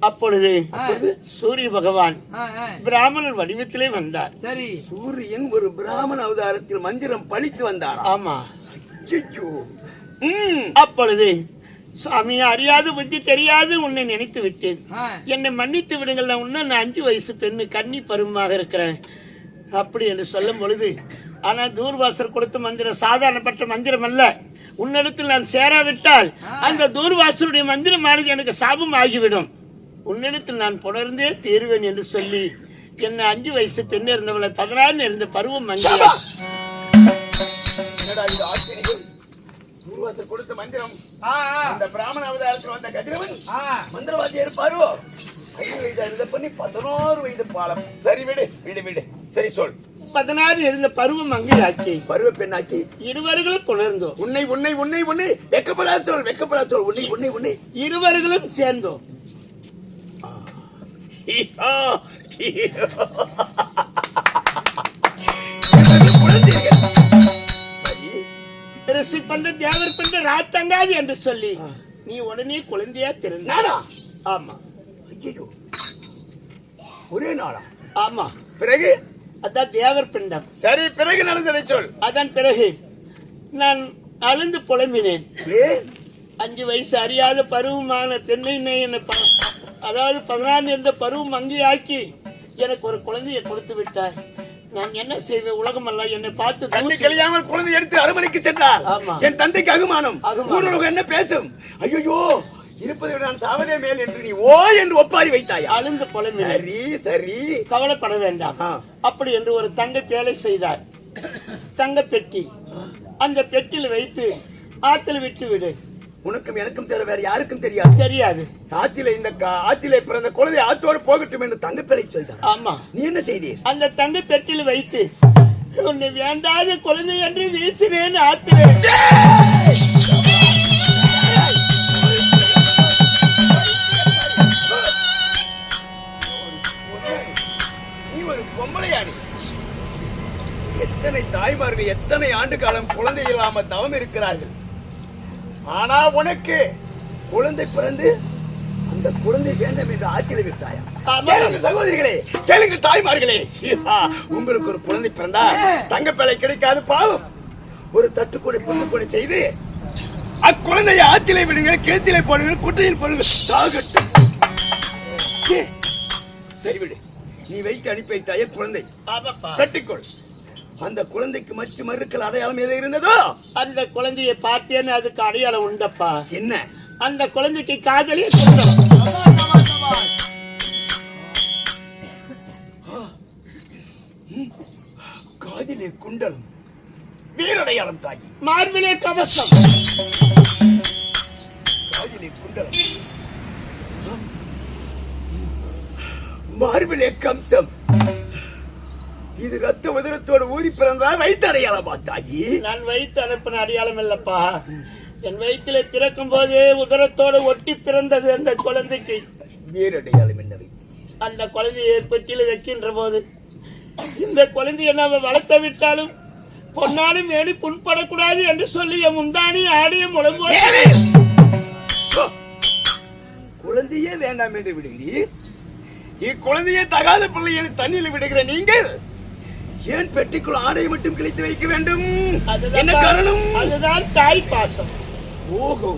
அப்பொழுது சூரிய பகவான் பிராமணர் வடிவத்திலே வந்தார். சரி, சூரியன் ஒரு பிராமண அவதாரத்தில் மந்திரம் பழித்து வந்தார். ஆமா, அப்பொழுது சுவாமி, அறியாது புத்தி தெரியாது உன்னை நினைத்து விட்டேன், என்னை மன்னித்து விடுங்கள், நான் இன்னும் 5 வயசு பெண்ணு கன்னி பருவமாக இருக்கிறேன் அப்படி என்று சொல்லும் பொழுது, ஆனா தூர்வாசர் கொடுத்த மந்திரம் சாதாரணப்பட்ட மந்திரம் அல்ல, உன்னிடத்தில் நான் சேராவிட்டால் அந்த தூர்வாசருடைய மந்திரமானது எனக்கு சாபம் ஆகிவிடும், உன்னிடத்தில் நான் புணர்ந்தே தீர்வேன் என்று சொல்லி என்ன 5 வயசு பெண் இருந்தவளை 16 இருந்த பருவம் மங்கிய தூர்வாசர் கொடுத்த மந்திரம் அந்த பிராமண அவதாரத்தில் வந்த கதிரவன் மந்திரவாதி இருப்பாரோ 5 வயது இருந்த பண்ணி 16 வயது பாலம். சரி, விடு. சரி, சொல். 16 இருந்த பருவம் மங்கையாக்கி பருவ பெண்ணாக்கி இருவர்களும் புணர்ந்தோம். உன்னை வெக்கப்படாத சொல். உன்னை இருவர்களும் சேர்ந்தோம். ரிஷி பண்ட தேவர் பண்ட ராத்தங்காது என்று சொல்லி நீ உடனே குழந்தையா திறந்தாடா. ஆமா, ஒரே நாளா? ஆமா. பிறகு அதான் தேவர் பிண்டம். சரி, பிறகு நடந்ததை சொல். அதன் பிறகு நான் அழுந்து புலம்பினேன். ஏன்? 5 வயசு அறியாத பருவமான பெண்ணை என்னை அதாவது 16 இருந்த பருவம் அங்கேயாக்கி எனக்கு ஒரு குழந்தையை கொடுத்து விட்டார். நான் என்ன செய்வேன்? உலகம் அல்ல என்னை பார்த்து தந்தை கழியாமல் குழந்தை எடுத்து அரமனைக்கு சென்றார். ஆமா. என் தந்தைக்கு அகுமானம். ஊருலகம் என்ன பேசும்? ஐயோ, இருப்பதை விட நான் சாவதே மேல் என்று நீ ஓ என்று ஒப்பாரி வைத்தாய். அழுந்து புலம்பினேன். சரி சரி, கவலைப்பட வேண்டாம். அப்படி என்று ஒரு தங்க பேலை செய்தார். தங்க பெட்டி. அந்த பெட்டியில் வைத்து ஆற்றில் விட்டு விடு. உனக்கும் எனக்கும் தவிர வேற யாருக்கும் தெரியாது. தெரியாது. ஆற்றிலே பிறந்த குழந்தை ஆற்றோடு போகட்டும் என்று தங்க பேரை சொல்றார். ஆமா. நீ என்ன செய்தீர்? அந்த தங்க பெட்டியில் வைத்து உன்னை வேண்டாத குழந்தை என்று வீசினேன் ஆற்றிலே. நீ ஒரு பொம்பளையாடி. எத்தனை தாய்மார்கள் எத்தனை ஆண்டு காலம் குழந்தை இல்லாம தவம் இருக்கிறார்கள். ஆனா உனக்கு குழந்தை பிறந்து அந்த குழந்தை வேண்டும் என்று ஆற்றில விட்டாயா? சகோதரிகளே, கேளுங்க தாய்மார்களே, உங்களுக்கு ஒரு குழந்தை பிறந்தா தங்கப்பேலை கிடைக்காது, பாவம். ஒரு தட்டுக்கூடை புத்துக்கூடை செய்து அக்குழந்தையை ஆற்றிலே விடுங்க, கிணத்திலே போடுங்க, குட்டையில் போடுங்க, சாகட்டும். சரி விடு, நீ வைத்து அனுப்பி வைத்தாய குழந்தை கட்டிக்கொள். அந்த குழந்தைக்கு மச்சு மறுக்கல் அடையாளம் எது இருந்ததோ அந்த குழந்தையை பார்த்தேன்னு அதுக்கு அடையாளம் உண்டப்பா. என்ன? அந்த குழந்தைக்கு காதலியே குண்டலம். காதிலே குண்டலம், வீரடையாளம் தாயி. மார்பிலே கவசம். காதிலே குண்டலம், மார்பிலே கம்சம். இது ரத்த உதிரத்தோடு ஊறி பிறந்தால் வைத்த அடையாளமா தாயி? நான் வைத்து அனுப்பின அடையாளம் இல்லப்பா. என் வயிற்றிலே பிறக்கும் போதே உதரத்தோடு ஒட்டி பிறந்தது அந்த குழந்தைக்கு. வேறடையாளம் என்ன? அந்த குழந்தையை பெட்டியில் வைக்கின்ற போது இந்த குழந்தையை நம்ம வளர்த்த விட்டாலும் பொன்னாலும் மேடி புண்படக்கூடாது என்று சொல்லி என் முந்தானி ஆடிய முழங்குவோம். குழந்தையே வேண்டாம் என்று விடுகிறீர். இக்குழந்தையே தகாத பிள்ளையை தண்ணியில் விடுகிற நீங்கள் ஏன் பெட்டிக்குள் ஆடை மட்டும் கிழித்து வைக்க வேண்டும்? என்ன காரணம்? அதுதான் தாய் பாசம். ஓஹோ,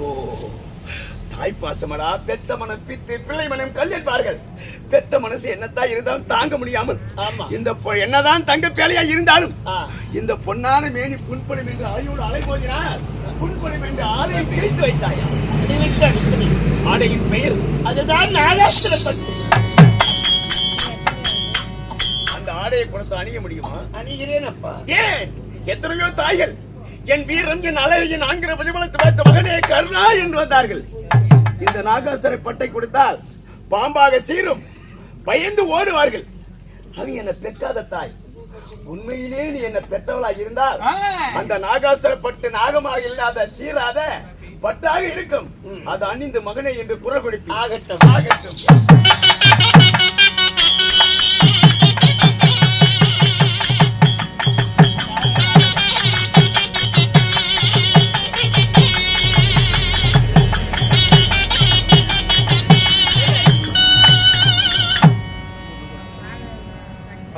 தாய் பாசமடா. பெத்த மனம் பித்து, பிள்ளை மனம் கல் என்பார்கள். பெத்த மனசு என்னத்தான் இருந்தாலும் தாங்க முடியாமல் இந்த என்னதான் தங்க பேலையா இருந்தாலும் இந்த பொன்னான மேனி புண்படும் என்று ஆயோடு அலை போகிறார். புண்படும் என்று ஆடையை கிழித்து வைத்தாயா? ஆடையின் பெயர் அதுதான் நாகாஸ்திரப்பட்டு. ஆடையை கொடுத்து அணிய முடியுமா? அணிகிறேன் அப்பா. ஏன்? எத்தனையோ தாய்கள் என் வீரன், என் அழகின் ஆங்கிற பிரஜபலத்தை பார்த்த மகனே கருணா என்று வந்தார்கள். இந்த நாகாசுர பட்டை கொடுத்தால் பாம்பாக சீரும், பயந்து ஓடுவார்கள். அவன் என்னை பெற்றாத தாய். உண்மையிலே நீ என்ன பெற்றவளாக இருந்தால் அந்த நாகாசுர பட்டு நாகமாக இல்லாத சீராத பட்டாக இருக்கும். அது அணிந்து மகனே என்று குரல் கொடுத்து ஆகட்டும் ஆகட்டும்.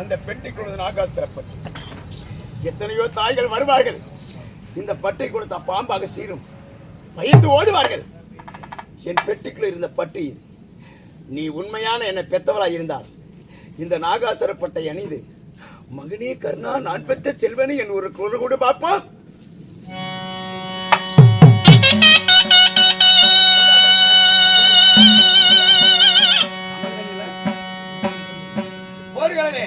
அந்த பெட்டிக்குள்ள நாகாசுரப்பட்டு எத்தனையோ தாய்கள் வருவார்கள். இந்த பட்டை கொடுத்த பாம்பாக சீரும், பயந்து ஓடுவார்கள். என் பெட்டிக்குள்ள இருந்த பட்டு இது. நீ உண்மையான என்னை பெற்றவளா இருந்தால் இந்த நாகாசுரப்பட்டை அணிந்து மகனே கருணா, நான் பெற்ற செல்வனே என் ஒரு குரல் கூட பார்ப்போம். போர்களே,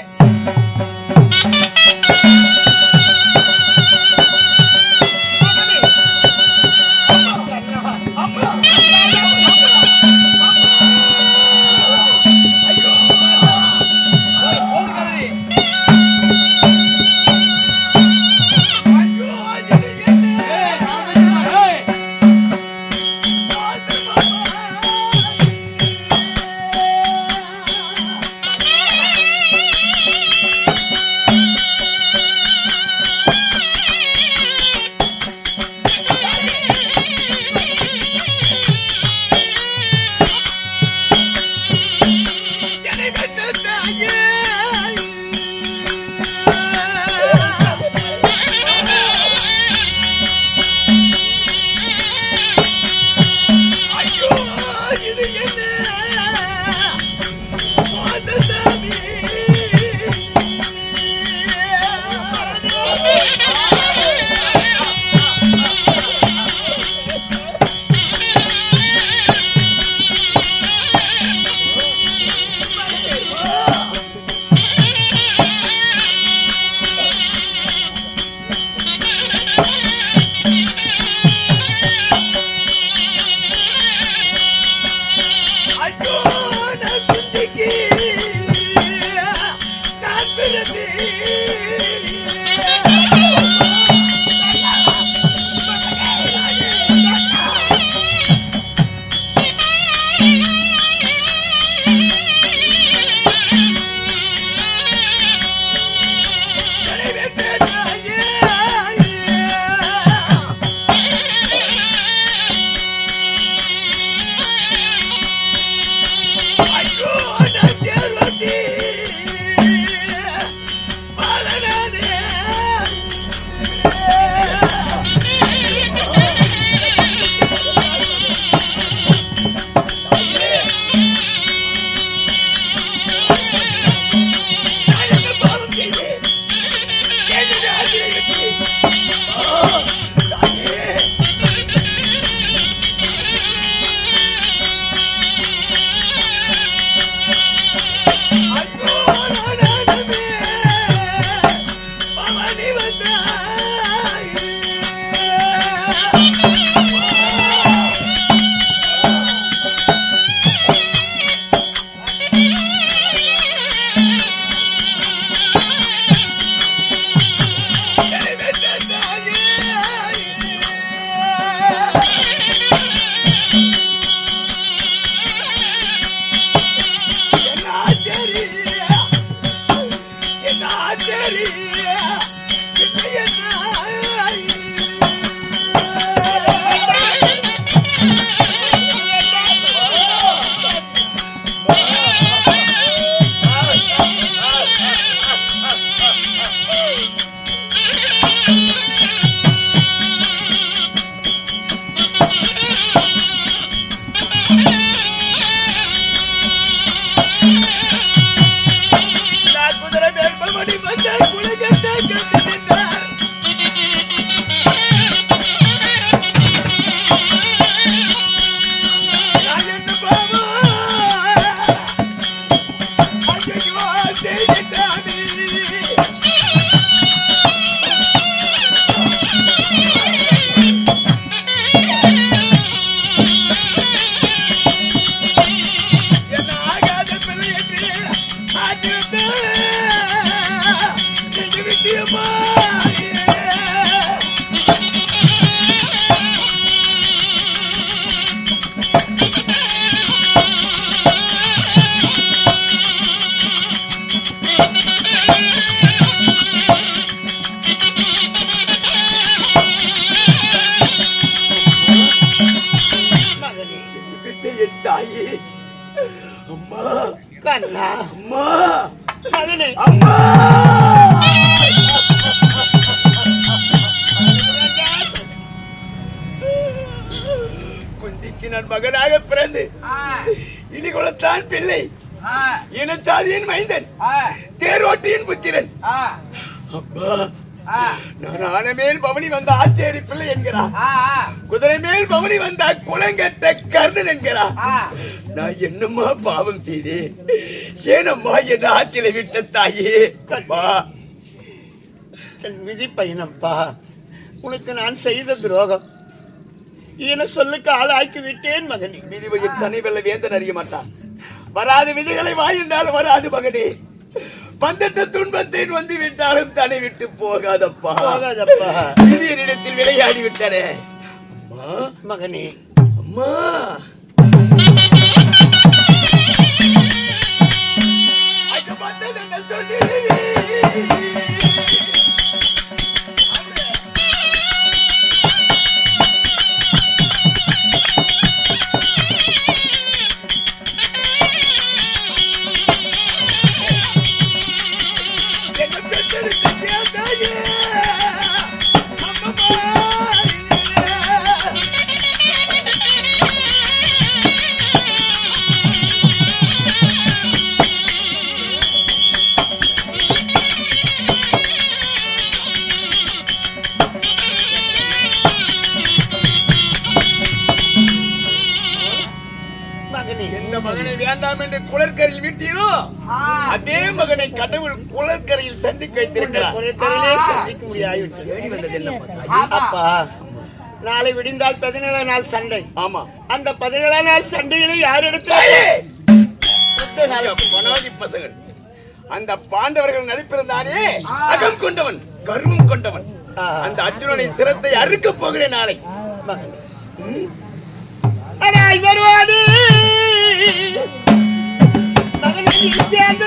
கண்ணா அம்மா மகனே அம்மா குந்திக்கு நான் மகனாக பிறந்து இலிகுலத்தான் பிள்ளை இனச்சாதியின் மைந்தன் தேரோட்டியின் புத்திரன் அப்பா நான் ஆன மேல் பவனி வந்த ஆச்சேரி பிள்ளை என்கிறார் குதிரை மேல் பவனி வந்த குளங்கட்ட கர்ணன் என்கிறார் நான் என்னம்மா பாவம் செய்தேன் ஏனம்மா என் ஆற்றில விட்ட தாயே அப்பா என் விதி பயனப்பா உனக்கு நான் செய்த துரோகம் ஈன சொல்லுக்கு ஆளாக்கி விட்டேன் மகனே. விதிவையில் தனி வெல்ல வேந்தன் அறிய மாட்டான். வராது விதிகளை வாயின்றால் வராது மகனே. வந்திட்ட துன்பத்தை வந்து விட்டாலும் தனி விட்டு போகாதப்பா. விதியினிடத்தில் விளையாடி விட்டானே அம்மா மகனே. அம்மா அது வந்தது என்ன சொல்லி மகனை வேண்டாம் என்று குளர்கரையில் விட்டீரோ அதே மகனை கடவுள் குளர்கரையில் சந்திக்க வைத்திருக்கிறார். சந்திக்க முடியாது. அப்பா நாளை விடிந்தால் 17 நாள் சண்டை. ஆமா அந்த 17 நாள் சண்டையில யார் எடுத்து பசங்கள் அந்த பாண்டவர்கள் நடிப்பிருந்தானே அகம் கொண்டவன் கர்வம் கொண்டவன் அந்த அர்ஜுனனை சிரத்தை அறுக்க போகிறேன் நாளை. வருவாடு மகனை சேர்ந்து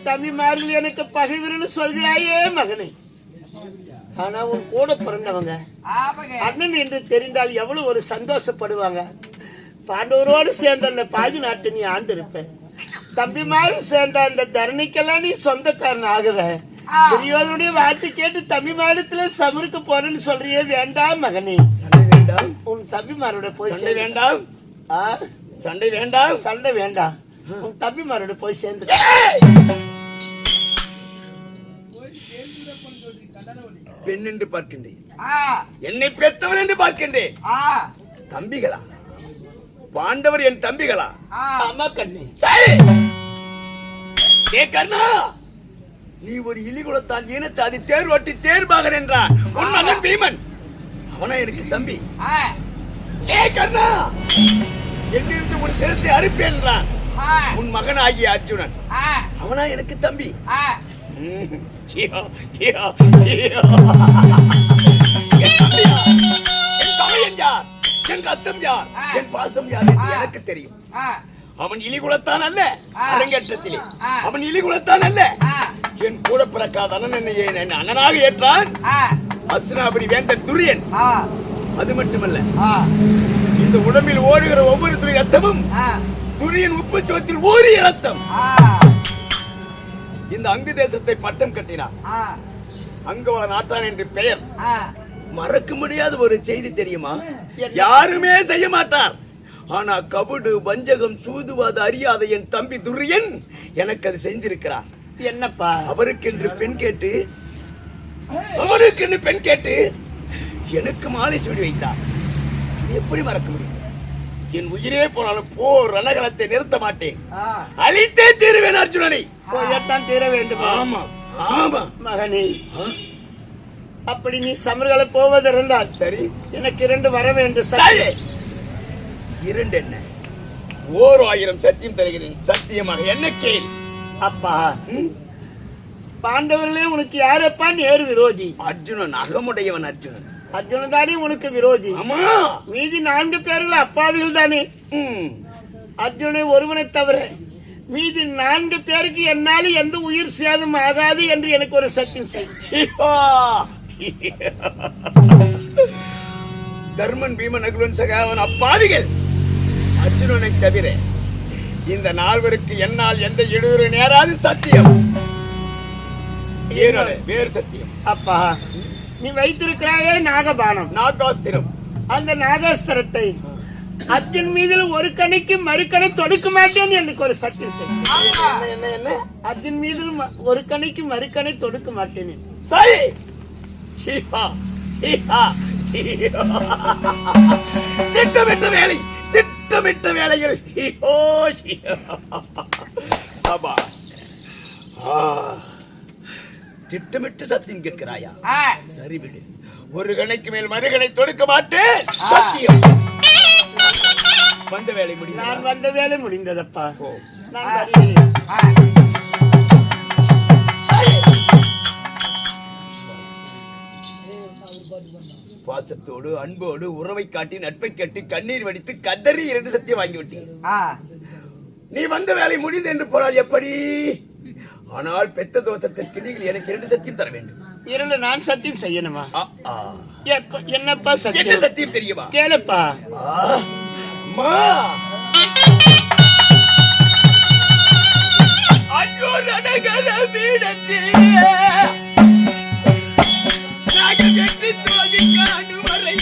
தம்பிமார்கள் எனக்கு பகைவர்னு சொல்கிறாயே மகனே. ஆனா உன் கூட பிறந்தவங்க அண்ணன் என்று தெரிந்தால் எவ்வளவு ஒரு சந்தோஷப்படுவாங்க. பாண்டவரோடு சேர்ந்த அந்த பாதி நாட்டை நீ ஆண்டு இருப்ப. தம்பிமார்கள் சேர்ந்த அந்த தரணிக்கெல்லாம் நீ சொந்தக்காரன் ஆகுவ. பெரியவர்களுடைய வார்த்தை கேட்டு தம்பிமாரத்துல சமருக்கு போறேன்னு சொல்றியே. வேண்டாம் மகனே, சண்டை வேண்டாம். உன் தம்பிமாரோட போய் சண்டை வேண்டாம். சண்டை வேண்டாம். சண்டை வேண்டாம். உன் தம்பிமாரோட போய் சேர்ந்து பெண் என்று பார்க்கின்றேன், என்னை பெற்றவன் என்று பார்க்கின்றேன். தம்பிகளா? பாண்டவர் என் தம்பிகளா? ஆமா கண்ணே. ஏ கர்ணா, நீ ஒரு இலிகுலத்தான் ஈனச்சாதி தேர் ஓட்டி தேர்பாகன் என்றார் உன் மகன் பீமன். அவனா எனக்கு தம்பி. ஏ கர்ணா, என்னிருந்து உன் சிரத்தை அறுப்பேன் என்றான் உன் மகன் ஆகிய அர்ஜுனன். அவனா எனக்கு தம்பி. எனக்கு தெரியும். அவன் இலிகுலத்தான் அல்ல. அரங்கேற்றத்திலே அவன் இலிகுலத்தான் அல்ல. என் கூட பிறக்காத அண்ணன் என்னை அண்ணனாக ஏற்றான். அஸ்தினாபுரி வேந்தன் துரியன். ஆ, அது மட்டுமல்ல, ஆ, இந்த உடம்பில் ஓடுகிற ஒவ்வொரு துளி ரத்தமும் ஆ, துரியன் உப்பு சோத்தில் ஊறிய ரத்தம். ஆ, இந்த அங்கு தேசத்தை பட்டம் கட்டினார். ஆ, அங்கவள நாட்டான் என்று பெயர். ஆ. மறக்க முடியாத ஒரு செய்தி தெரியுமா? யாருமே செய்ய மாட்டார். ஆனா கபடு, வஞ்சகம், சூதுவாத அறியாத என் தம்பி துரியன் எனக்கு அது செஞ்சிருக்கிறார். என்னப்பா? அவருக்கென்று பெண் கேட்டு எனக்கு மாலை சூடி வைத்தார். இது எப்படி மறக்க முடியும்? என் உயிரே போனாலும் போர் ரணகலத்தை நிறுத்த மாட்டேன், ஆ. அழித்தே தீருவேன் அர்ஜுனனை. போயத்தான் தீர வேண்டுமா? ஆமா ஆமா மகனே, அப்படி நீ சமர்களை போவதிருந்தால் சரி, எனக்கு 2 வர வேண்டும். தாயே, 2 என்ன, 1000 சத்தியம் தருகிறேன். சத்தியமாக என்ன கேள். அப்பா, பாண்டவர்களே உனக்கு யாரப்பா நேரு விரோதி? அர்ஜுனன், அகமுடையவன் அர்ஜுனன். அர்ஜுனன் தானே உனக்கு விரோதி. ஆமா. மீதி 4 பேர்கள் அப்பாவிகள் தானே. அர்ஜுனனை ஒருவனை தவிர மீதி 4 பேருக்கு என்னால எந்த உயிர் சேதம் ஆகாது என்று எனக்கு ஒரு சத்தியம் செய். தர்மன், பீமன், நகுலன், சகாவன் அப்பாவிகள். அர்ஜுனனை தவிர இந்த 4 என்னால் எந்த இடையூறு நேராது. சத்தியம். வேறு சத்தியம். அப்பா, நீ வைத்திருக்கிறாயே நாகபானம், நாகாஸ்திரம். அந்த நாகாஸ்திரத்தை அர்ஜுன் மீது ஒரு கணைக்கு மறுக்கணை தொடுக்க மாட்டேன் எனக்கு ஒரு சத்தியம் செய். என்ன என்ன? அர்ஜுன் மீது ஒரு கணைக்கு மறுக்கணை தொடுக்க மாட்டேன். தாயே, திட்டமிட்ட வேலை, திட்டமிட்ட வேலைகள். சபா, திட்டமிட்டு சத்தியம் கேட்கிறாயா? சரி விடு, ஒரு கணைக்கு மேல் மறுகணை தொடுக்க மாட்டேன். சத்தியம். வந்த வேலை முடிந்தது. நான் வந்த வேலை முடிந்ததப்பா. நான் ஆ. வருகிறேன். பாசத்தோடு, அன்போடு, உறவை காட்டி, நட்பை கட்டி, கண்ணீர் வடித்து, கதறி 2 சத்தியம் வாங்கிவிட்டீர். நீ வந்த வேலை முடிந்து என்று போனால் எப்படி? ஆனால் பெத்த தோஷத்திற்கு நீங்கள் எனக்கு 2 சத்தியம் தர வேண்டும். 2 நான் சத்தியம் செய்யணுமா? என்னப்பா என்ன சத்தியம்? சத்தியம் தெரியுமா? கேளுப்பா. அம்மா, ஐயோ ரணகல வீடத்திலே நாகவெற்றி தோல்வி காணும் வரை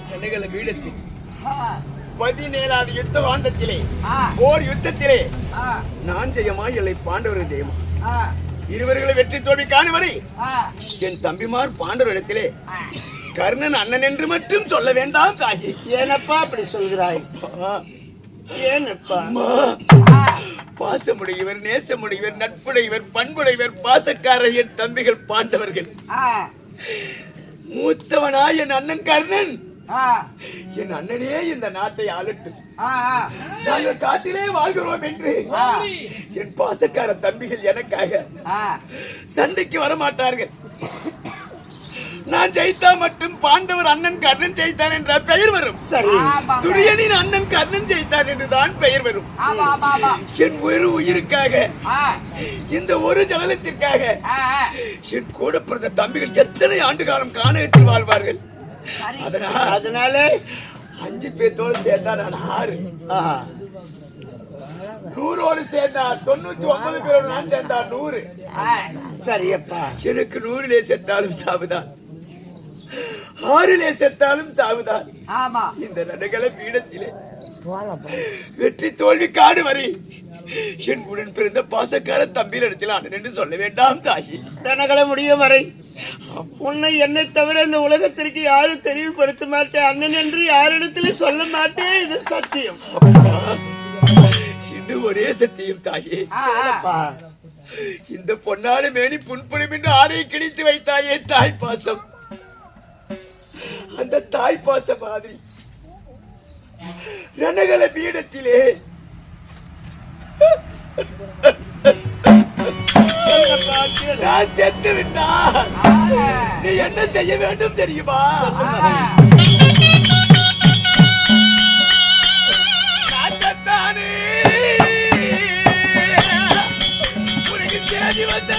கனகல பீடத்தில் 17வது யுத்த காண்டத்திலே ஓர் யுத்தத்திலே நான் ஜெயமா இல்லை பாண்டவர்கள் ஜெயமா? இருவர்களை வெற்றி தோல்வி காணும் வரை என் தம்பிமார் பாண்டவரிடத்திலே கர்ணன் அண்ணன் என்று மட்டும் சொல்ல வேண்டாம் தாயி. ஏனப்பா அப்படி சொல்கிறாய்? ஏனப்பா? பாசமுடையவர், நேசமுடையவர், நட்புடையவர், பண்புடையவர், பாசக்காரர் என் தம்பிகள் பாண்டவர்கள். மூத்தவனா என் அண்ணன் கர்ணன். என் அண்ணனே இந்த நாட்டை ஆளட்டும், நாங்கள் காட்டிலே வாழ்கிறோம் என்று என் பாசக்கார தம்பிகள் எனக்காக சண்டைக்கு வரமாட்டார்கள். நான் ஜெயித்தா மட்டும் பாண்டவர் அண்ணன் கர்ணன் ஜெயித்தான் என்ற பெயர் வரும். சரி, துரியனின் அண்ணன் கர்ணன் ஜெயித்தான் என்றுதான் பெயர் வரும். என் ஒரு உயிருக்காக, இந்த ஒரு ஜலத்திற்காக என் கூட பிறந்த தம்பிகள் எத்தனை ஆண்டு காலம் காணகத்தில் வாழ்வார்கள். அதனால 5 பேர்த்தோடு சேர்ந்தா நான் 6, 100 சேர்ந்தா 99 பேரோடு நான் சேர்ந்தா 100. சரியப்பா, எனக்கு 100 செத்தாலும் சாவுதான், 6 செத்தாலும் சாவுதான். இந்த நடுகளை பீடத்திலே வெற்றி தோல்வி காடு வரை என் உடன் பிறந்த பாசக்கார தம்பியிடத்தில் அண்ணன் என்று சொல்ல வேண்டாம் தாயி. தனகளை முடியும் வரை உன்னை என்னை தவிர இந்த உலகத்திற்கு யாரும் தெளிவுபடுத்த மாட்டேன். அண்ணன் என்று யாரிடத்திலும் சொல்ல மாட்டேன். இது சத்தியம். இன்னும் ஒரே சத்தியம் தாயே. இந்த பொன்னாடு மேனி புண்படும் என்று ஆடையை கிழித்து வைத்தாயே தாய் பாசம். அந்த தாய் பாசம் மாதிரி ரணகல பீடத்திலே நான் செத்து விட்டான். நீ என்ன செய்ய வேண்டும் தெரியுமா? காச்சத்தானே உனக்கு தேடி வந்த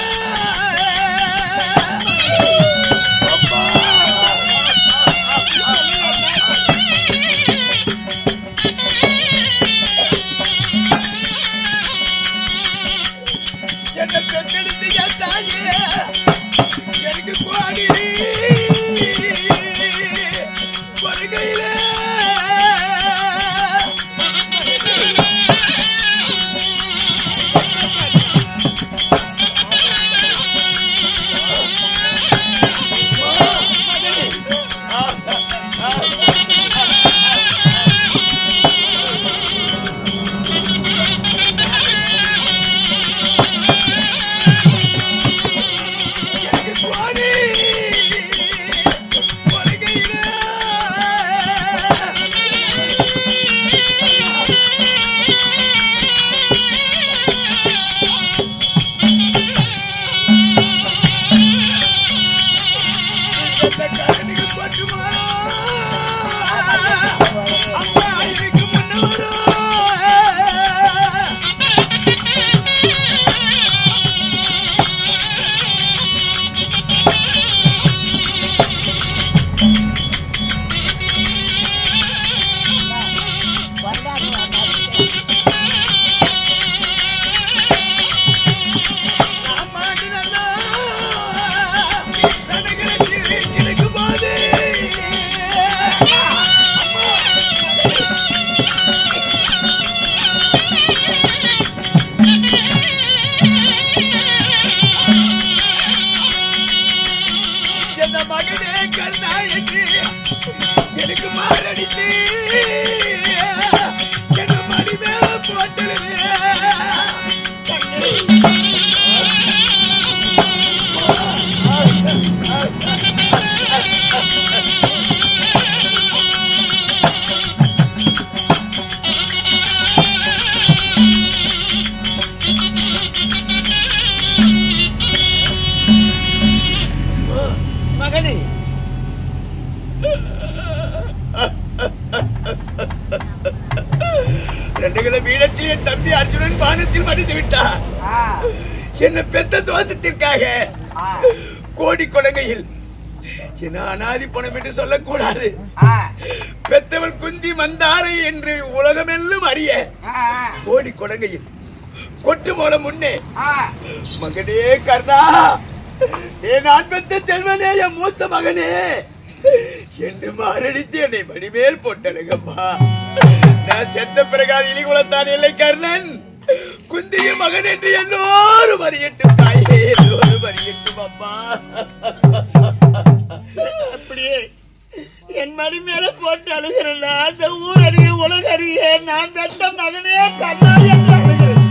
பீடத்தில் என் தம்பி அர்ஜுனன் பானத்தில் மடிந்து விட்டார். என்ன பெத்த தோஷத்திற்காக கோடி கொடகையில் என்ன அனாதி பணம் என்று சொல்லக்கூடாது. பெத்தவள் குந்தி மந்தாரை என்று உலகமெல்லாம் அறிய கோடி கொடகையில் கொட்டு மூலம் முன்னே மகனே கர்ணா, நான் பெத்த செல்வனே, என் மூத்த மகனே என்று மாரடித்து என்னை மடிமேல் போட்டழுகம்மா. நான் செத்த பிறகால் இலிகுலத்தான் இல்லை கர்ணன். குந்தியின் மகன் என்று எல்லோரும் அறியட்டும் தாயே, எல்லோரும் அறியட்டும் அம்மா. அப்படியே என் மடி மேல போட்டு அழுகிறேன். அந்த ஊர் அறிய உலக அறிய நான் பெற்ற மகனே கண்ணா என்று அழுகிறேன்.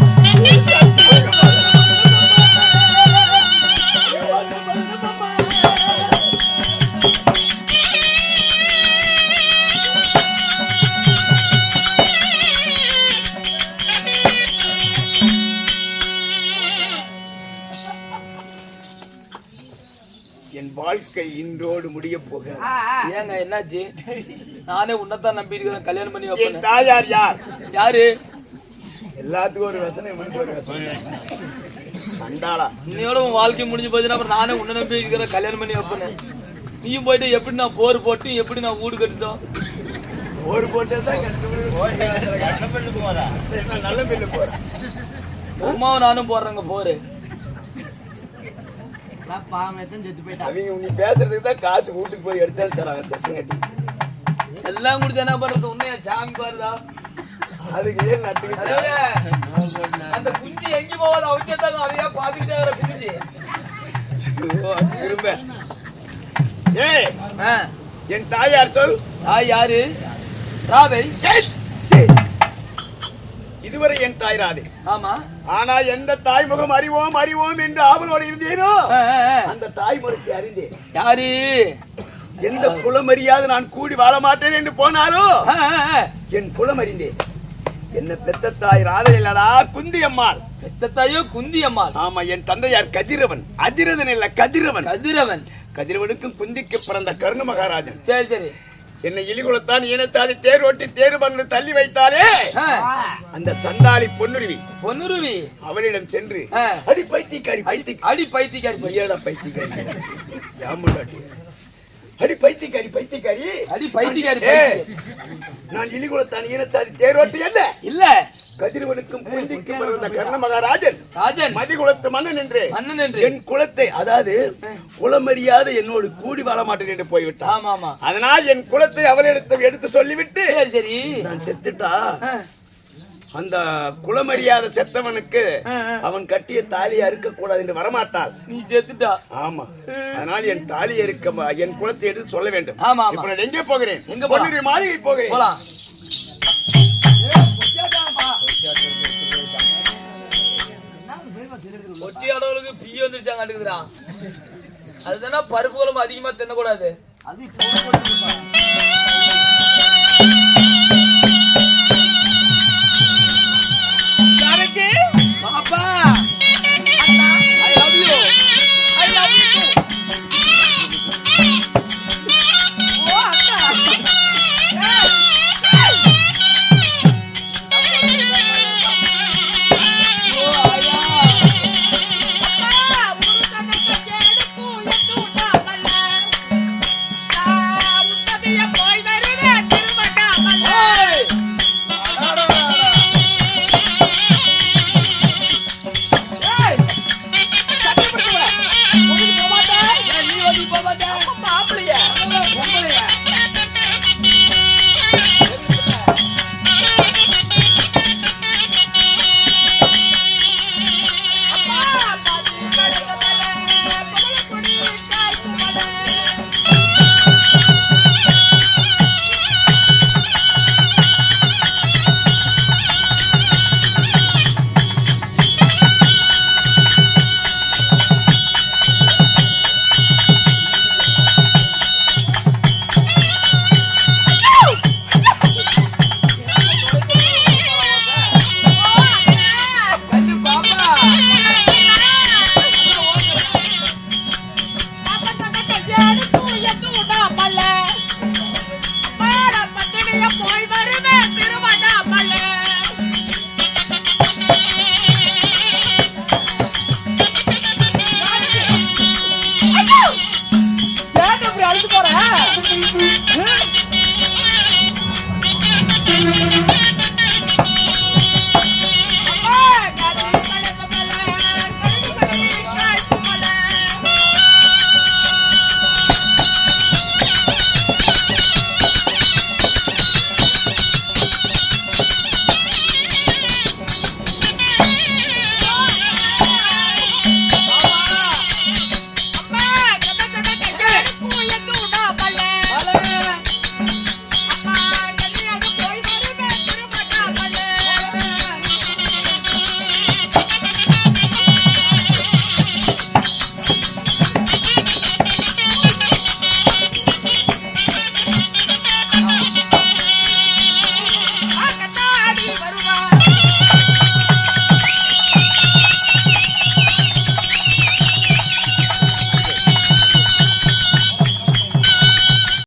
என் வாழ்க்கை இன்றோடு முடிய போகிறது. ஏங்க என்னாச்சு? நானே உன்னதான் நம்பி இருக்கிறேன், கல்யாணம் பண்ணி என் வைப்பேன். தாயார் யார்? யாரு? எல்லாத்துக்கும் ஒரு வசனை ஒரு வசனை. சண்டாளா இன்னையோட உன் வாழ்க்கை முடிஞ்சு போச்சுன்னா அப்புறம் நானே உன்ன நம்பி இருக்கிறேன், கல்யாணம் பண்ணி வைப்பேன். நீயும் போயிட்டு எப்படி நான் போர் போட்டு எப்படி நான் வீடு கட்டிட்டோம்? ஒரு போட்டதான் நல்ல பில்லு போறேன். உமாவும் நானும் போடுறேங்க போரு. அவங்க நீ பேசுறதுக்கு தான் காசு வீட்டுக்கு போய் எடுத்தாலும் தராங்க தசம் கட்டி. எல்லாம் கொடுத்து என்ன பண்றது? உன்னைய சாமி பாருதா? அதுக்கு ஏன் நட்டுக்கிட்டு அதாவது அந்த குஞ்சு எங்க போவாது? அவங்கத்தாங்க அதையா பாத்துக்கிட்டே வர குஞ்சு. திரும்ப என் தாயார் சொல். யாரு? ராதை. இதுவரை என் தாய் ராதை. ஆமா. ஆனா எந்த தாய்முகம் அறிவோம் அறிவோம் என்று ஆவலோடு இருந்தேனோ அந்த தாய்முகத்தை அறிந்தேன். யாரு? எந்த குலம் அறியாது நான் கூடி வாழ மாட்டேன் என்று போனாலோ என் குலம் அறிந்தேன். என்ன பெத்த தாய் ராதை இல்லடா, குந்தி அம்மாள். பெத்த தாயோ குந்தி அம்மாள். ஆமா, என் தந்தையார் கதிரவன். அதிரதன் இல்ல, கதிரவன். கதிரவன். கதிரவனுக்கும் குந்திக்கு பிறந்த கர்ண மகாராஜன். சரி சரி. என்னை இலிகுலத்தான் ஈனச்சாதி தேர் ஓட்டி தேர் பண்ணு தள்ளி வைத்தாலே அந்த சண்டாளி பொன்னுருவி பொன்னுருவி அவளிடம் சென்று அடி பைத்தியக்காரி அடி பைத்தியக்காரி பையடா பைத்தியக்காரி யாமுண்டாட்டி அடி பைத்தியக்காரி பைத்தியக்காரி அடி பைத்தியக்காரி. நான் இலிகுலத்தான் ஈனச்சாதி தேர் ஓட்டி இல்ல கதிரவனுக்கும் குந்திக்கு பிறந்த கர்ண மகாராஜன் ராஜன் மதிகுலத்து மன்னன் என்று என் குலத்தை, அதாவது குலமறியாத என்னோடு கூடி வாழ மாட்டேன் என்று போய்விட்டான். ஆமா ஆமா. அதனால் என் குலத்தை அவளிடத்தில் எடுத்து சொல்லிவிட்டு சரி சரி நான் செத்துட்டா அந்த குலமறியாத செத்தவனுக்கு அவன் கட்டிய தாலியை அறுக்க கூடாது என்று வரமாட்டாள். நீ செத்துட்டா? ஆமா. அதனால் என் தாலி அறுக்க என் குலத்தை எடுத்து சொல்ல வேண்டும். ஆமா. இப்ப நான் எங்கே போகிறேன்? எங்க பொன்னுருவி மாளிகை போகிறேன். போலாம். ஒட்டி அளவுக்கு பிய வந்துருச்சாங்க அடுக்குதுடா. அதுதானே பருப்பு குழம்பு அதிகமா தின்னக்கூடாது. அது